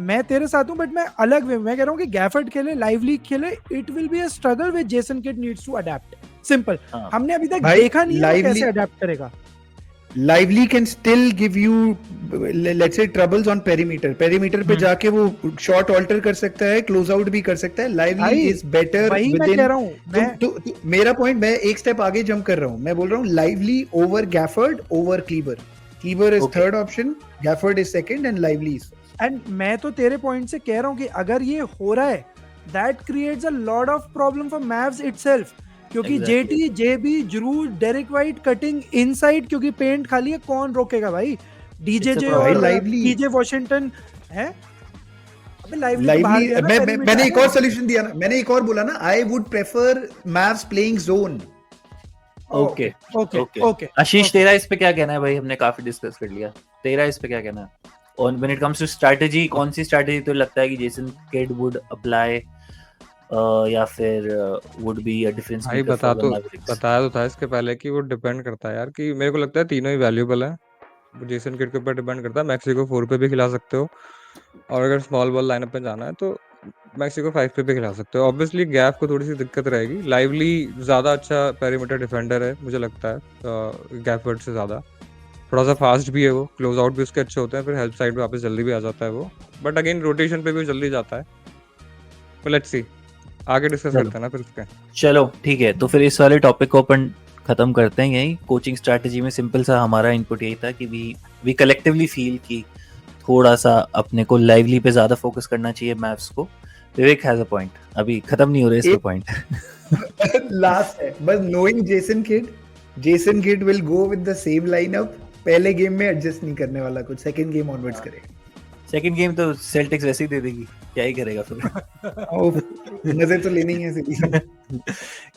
मैं तेरे साथ हूं, बट मैं अलग वे, मैं कह रहा हूं कि गैफर्ड खेले, लाइवली खेले, it will be a struggle with Jason Kidd needs to adapt, simple. हमने अभी तक देखा नहीं है कैसे अडैप्ट करेगा। Lively can still give you let's say troubles on perimeter पे जाके वो शॉट ऑल्टर कर सकता है, क्लोज आउट भी कर सकता है। लाइवली इज बेटर वही मैं कह रहा हूं। मेरा पॉइंट, मैं एक स्टेप आगे जंप कर रहा हूं, मैं बोल रहा हूं Lively over Gafford over Kleber is third option, Gafford is second and Lively is. And मैं तो तेरे पॉइंट से कह रहा हूं कि अगर ये हो रहा है, that creates a lot of problem for Mavs itself, क्योंकि JT, JB, Jrue, Derrick White cutting inside, क्योंकि पेंट खाली है, कौन रोकेगा भाई? डीजे और डीजे वॉशिंगटन है। अबे लाइवली मैंने एक और सॉल्यूशन दिया ना, मैंने एक और बोला ना, I would prefer Mavs playing zone. Okay okay okay okay Ashish तेरा इस पे क्या कहना है भाई? हमने काफी डिस्कस कर लिया, तेरा इस पे क्या कहना है? और when it comes to strategy, कौन सी स्ट्रेटजी तो लगता है कि जेसन किड वुड अप्लाई या फिर वुड बी अ डिफरेंस भाई मेकर फॉर द मैवरिक्स? बताया तो था इसके पहले कि वो डिपेंड करता है यार, कि मेरे को लगता है तीनों ही वैल्यूएबल है। जेसन किड के ऊपर डिपेंड करता है, मैक्सिको 4 पे भी खिला सकते हो, और अगर स्मॉल बॉल लाइनअप पे जाना है तो मैक्सिको 5 पे भी खिला सकते हो। ऑब्वियसली गैप को थोड़ी सी दिक्कत रहेगी, लाइवली ज़्यादा अच्छा पेरीमीटर डिफेंडर है मुझे लगता है गैपवर्ड से ज़्यादा, थोड़ा सा फास्ट भी है वो, क्लोज आउट भी उसके अच्छे होते हैं, फिर हेल्प साइड पे वापस जल्दी भी आ जाता है वो, बट अगेन रोटेशन पे भी जल्दी जाता है। तो लेट्स सी, आगे डिस्कस चलो करते हैं ना फिर उसके। चलो ठीक है, तो फिर इस वाले टॉपिक को अपन खत्म करते हैं यहीं। कोचिंग स्ट्रैटेजी में सिंपल सा हमारा इनपुट यही था कि वी कलेक्टिवली फील कि थोड़ा सा अपने को लाइवली पे ज्यादा फोकस करना चाहिए मैथ्स को। विवेक हैज अ पॉइंट, अभी खत्म नहीं हो रहे इसके पॉइंट। लास्ट है बस, knowing Jason kid will go with the same lineup, पहले गेम में एडजस्ट नहीं करने वाला कुछ, सेकंड गेम ऑनवर्ड्स करेगा। सेकंड गेम तो सेल्टिक्स वैसे ही दे देगी, क्या ही करेगा फिर। नजर तो लेनी है सीरीज।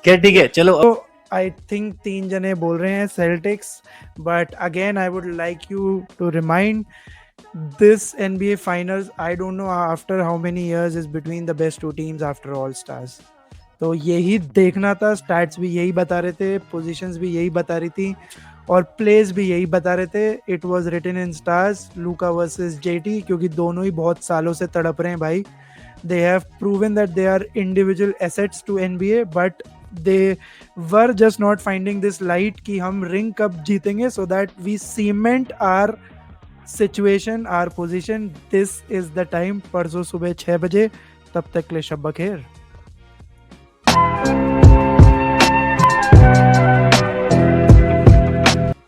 क्या ठीक है चलो। तो आई थिंक 3 जने बोल रहे हैं Celtics, but again I would like you to remind this NBA finals, I don't know after how many years is between the best two teams after all stars. तो यही देखना था, स्टैट्स भी यही बता रहे थे, पोजीशंस भी यही बता रही थी, और प्लेस भी यही बता रहे थे। It was written in stars, Luka versus JT, क्योंकि दोनों ही बहुत सालों से तड़प रहे हैं भाई। They have proven that they are individual assets to NBA, but they were just not finding this light कि हम रिंग कब जीतेंगे, so that we cement our situation, our position. This is the time. परसों सुबह 6 बजे, तब तक के लिए शब बखेर।